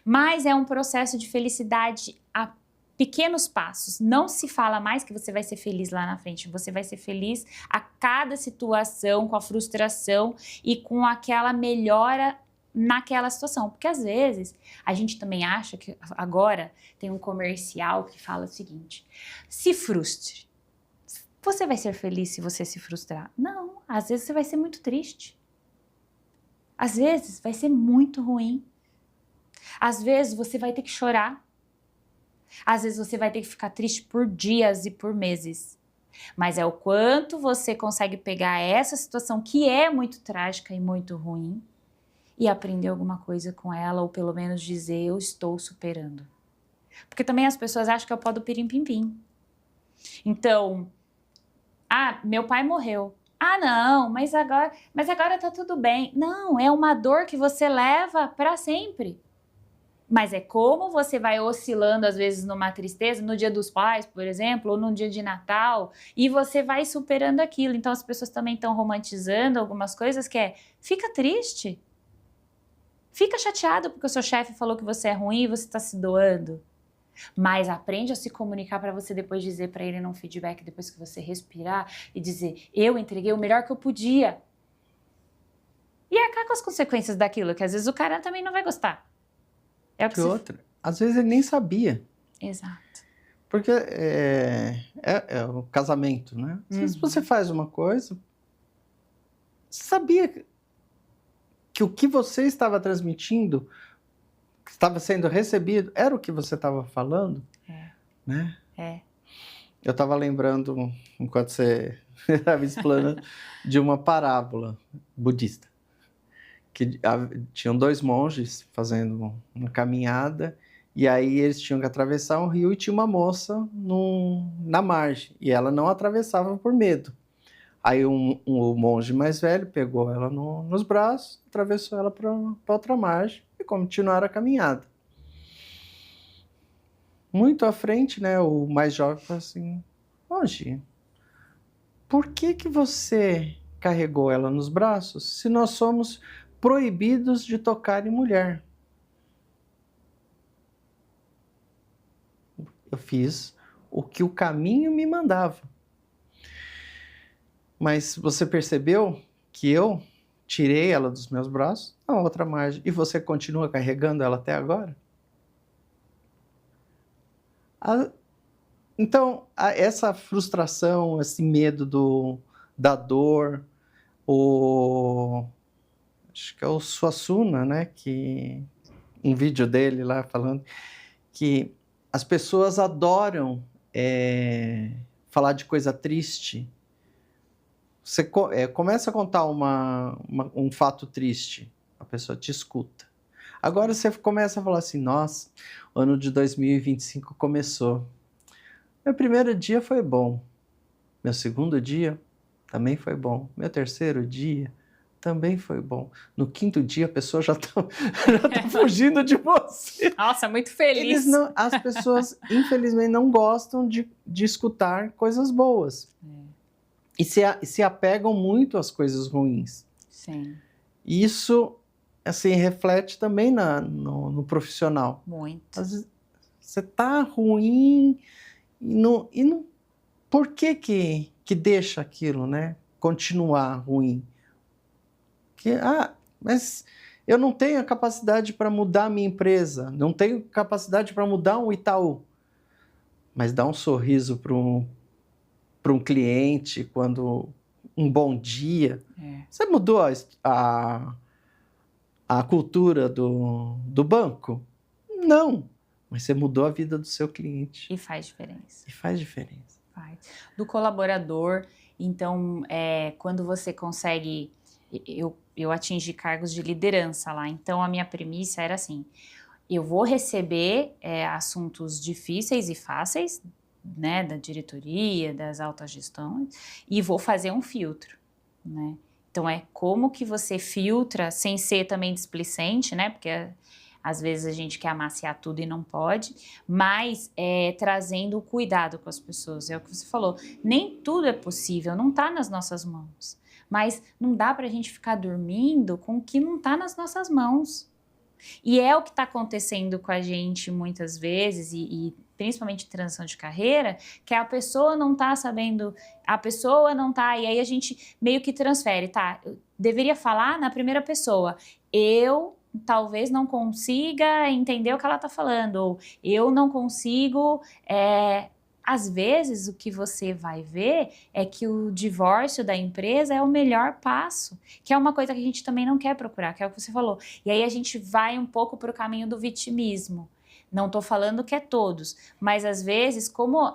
mas é um processo de felicidade a pequenos passos. Não se fala mais que você vai ser feliz lá na frente. Você vai ser feliz a cada situação, com a frustração e com aquela melhora naquela situação. Porque às vezes a gente também acha que agora tem um comercial que fala o seguinte: se frustre. Você vai ser feliz se você se frustrar? Não, às vezes você vai ser muito triste. Às vezes vai ser muito ruim. Às vezes você vai ter que chorar. Às vezes você vai ter que ficar triste por dias e por meses. Mas é o quanto você consegue pegar essa situação que é muito trágica e muito ruim e aprender alguma coisa com ela, ou pelo menos dizer, eu estou superando. Porque também as pessoas acham que é o pó do pirim-pim-pim. Então, meu pai morreu. Não, mas agora tá tudo bem. Não, é uma dor que você leva para sempre. Mas é como você vai oscilando, às vezes, numa tristeza, no Dia dos Pais, por exemplo, ou no dia de Natal, e você vai superando aquilo. Então, as pessoas também estão romantizando algumas coisas que fica triste. Fica chateado porque o seu chefe falou que você é ruim e você está se doando. Mas aprende a se comunicar para você depois dizer para ele num feedback, depois que você respirar e dizer, eu entreguei o melhor que eu podia. E arcar com as consequências daquilo, que às vezes o cara também não vai gostar. É o que outra. Às vezes ele nem sabia. Exato. Porque é o casamento, né? Às vezes você faz uma coisa, você sabia que o que você estava transmitindo, que estava sendo recebido, era o que você estava falando, né? Eu estava lembrando, enquanto você estava explanando, de uma parábola budista. Que tinham 2 monges fazendo uma caminhada, e aí eles tinham que atravessar um rio e tinha uma moça na margem, e ela não atravessava por medo. Aí o monge mais velho pegou ela nos braços, atravessou ela para outra margem e continuaram a caminhada. Muito à frente, né, o mais jovem falou assim, monge, por que você carregou ela nos braços se nós somos proibidos de tocar em mulher? Eu fiz o que o caminho me mandava. Mas você percebeu que eu tirei ela dos meus braços na outra margem e você continua carregando ela até agora? Então, essa frustração, esse medo da dor, acho que é o Suassuna, né, que um vídeo dele lá falando que as pessoas adoram falar de coisa triste. Você começa a contar um fato triste, a pessoa te escuta. Agora você começa a falar assim, nossa, o ano de 2025 começou. Meu primeiro dia foi bom, meu segundo dia também foi bom, meu terceiro dia também foi bom. No 5º dia, a pessoa já tá fugindo de você. Nossa, muito feliz. As pessoas, infelizmente, não gostam de escutar coisas boas. E se apegam muito às coisas ruins. Sim. E isso, assim, reflete também no profissional. Muito. Às vezes, você tá ruim e não... Por que deixa aquilo, né? Continuar ruim? Mas eu não tenho a capacidade para mudar a minha empresa, não tenho capacidade para mudar um Itaú. Mas dá um sorriso para um cliente, quando um bom dia. Você mudou a cultura do banco? Não, mas você mudou a vida do seu cliente. E faz diferença. Faz. Do colaborador, então, quando você consegue... Eu atingi cargos de liderança lá, então a minha premissa era assim, eu vou receber assuntos difíceis e fáceis, né, da diretoria, das altas gestões, e vou fazer um filtro, né? Então como que você filtra sem ser também displicente, né, porque às vezes a gente quer amaciar tudo e não pode, mas trazendo cuidado com as pessoas, é o que você falou, nem tudo é possível, não está nas nossas mãos. Mas não dá para a gente ficar dormindo com o que não está nas nossas mãos. E é o que está acontecendo com a gente muitas vezes, e principalmente em transição de carreira, que a pessoa não está sabendo, e aí a gente meio que transfere, tá? Eu deveria falar na primeira pessoa, eu talvez não consiga entender o que ela está falando, ou eu não consigo às vezes o que você vai ver é que o divórcio da empresa é o melhor passo, que é uma coisa que a gente também não quer procurar, que é o que você falou. E aí a gente vai um pouco para o caminho do vitimismo. Não estou falando que é todos, mas às vezes, como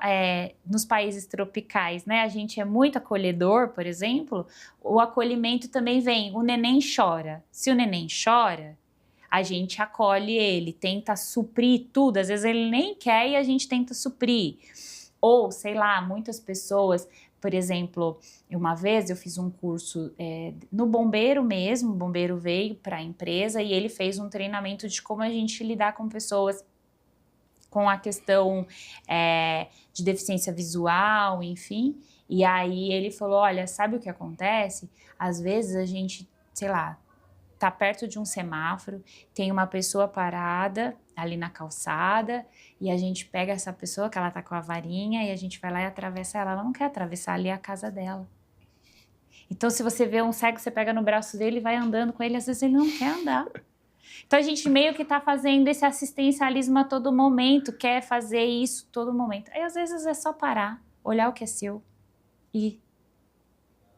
nos países tropicais, né, a gente é muito acolhedor, por exemplo, o acolhimento também vem, o neném chora. Se o neném chora, a gente acolhe ele, tenta suprir tudo, às vezes ele nem quer e a gente tenta suprir. Ou, sei lá, muitas pessoas, por exemplo, uma vez eu fiz um curso no bombeiro mesmo, o bombeiro veio para a empresa e ele fez um treinamento de como a gente lidar com pessoas com a questão de deficiência visual, enfim. E aí ele falou, olha, sabe o que acontece? Às vezes a gente, sei lá, tá perto de um semáforo, tem uma pessoa parada ali na calçada e a gente pega essa pessoa que ela tá com a varinha e a gente vai lá e atravessa ela. Ela não quer atravessar, ali é a casa dela. Então, se você vê um cego, você pega no braço dele e vai andando com ele, às vezes ele não quer andar. Então, a gente meio que tá fazendo esse assistencialismo a todo momento, quer fazer isso a todo momento. Aí, às vezes, é só parar, olhar o que é seu e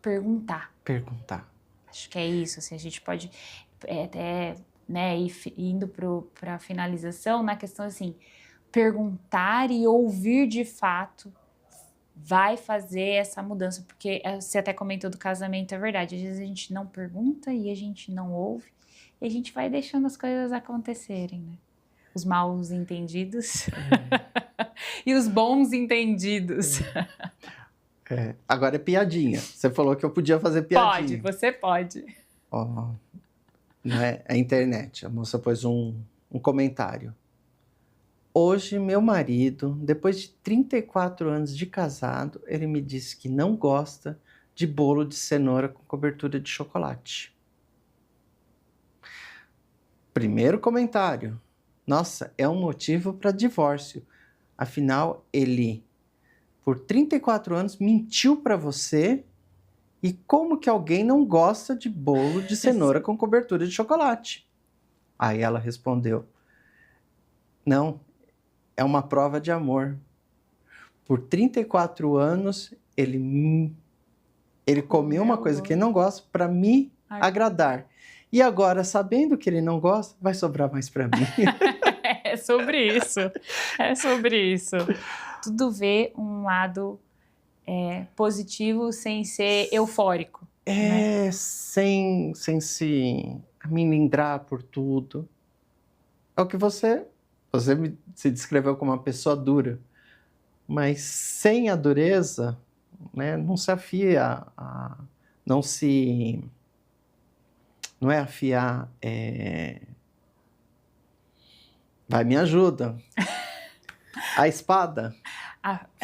perguntar. Perguntar. Acho que é isso, assim, a gente pode até, né, ir indo para a finalização na questão, assim, perguntar e ouvir de fato vai fazer essa mudança, porque você até comentou do casamento, é verdade, às vezes a gente não pergunta e a gente não ouve, e a gente vai deixando as coisas acontecerem, né? Os mal entendidos e os bons entendidos. Agora é piadinha. Você falou que eu podia fazer piadinha. Pode, você pode. Ó, não é a internet. A moça pôs um comentário. Hoje, meu marido, depois de 34 anos de casado, ele me disse que não gosta de bolo de cenoura com cobertura de chocolate. Primeiro comentário. Nossa, é um motivo para divórcio. Afinal, ele, por 34 anos, mentiu para você. E como que alguém não gosta de bolo de cenoura com cobertura de chocolate? Aí ela respondeu, não, é uma prova de amor. Por 34 anos, ele comeu uma coisa que ele não gosta para me agradar. E agora, sabendo que ele não gosta, vai sobrar mais para mim. É sobre isso. É sobre isso. Tudo vê um lado positivo sem ser eufórico. Né? Sem se amilindrar por tudo. É o que você se descreveu como uma pessoa dura. Mas sem a dureza, né, não se afia, não é afiar, vai, me ajuda. A espada.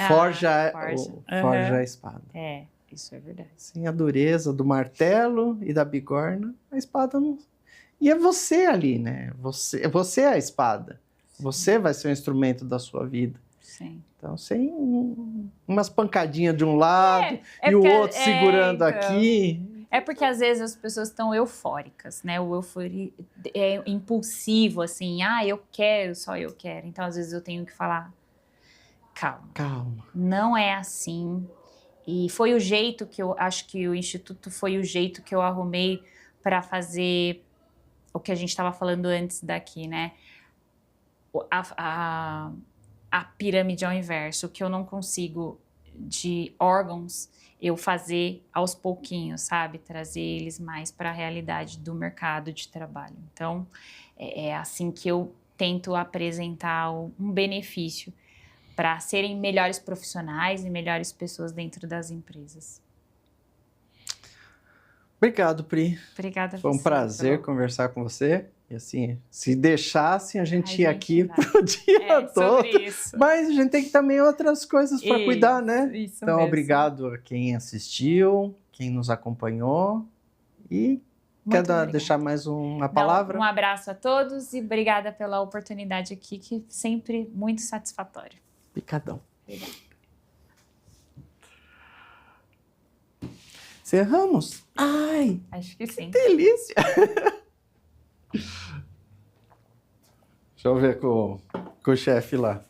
Forja a espada. Isso é verdade. Sem a dureza do martelo e da bigorna, a espada não... E é você ali, né? Você é a espada. Sim. Você vai ser o instrumento da sua vida. Sim. Então, sem umas pancadinhas de um lado e o outro segurando aqui... É porque às vezes as pessoas estão eufóricas, né? O euforia é impulsivo, assim. Eu quero, só eu quero. Então, às vezes eu tenho que falar, calma. Não é assim. E foi o jeito que eu acho que o Instituto foi o jeito que eu arrumei para fazer o que a gente estava falando antes daqui, né? A pirâmide ao inverso, o que eu não consigo de órgãos, eu fazer aos pouquinhos, sabe? Trazer eles mais para a realidade do mercado de trabalho. Então, é assim que eu tento apresentar um benefício para serem melhores profissionais e melhores pessoas dentro das empresas. Obrigado, Pri. Obrigada a você. Foi um prazer conversar com você. E assim, se deixassem, a gente ia aqui pro dia todo. Isso. Mas a gente tem também outras coisas para cuidar, né? Isso então, mesmo. Obrigado a quem assistiu, quem nos acompanhou. E quer deixar mais uma palavra? Um abraço a todos e obrigada pela oportunidade aqui, que sempre muito satisfatório. Picadão. Obrigada. Cerramos? Ai! Acho que sim. Que delícia! Deixa eu ver com o chefe lá.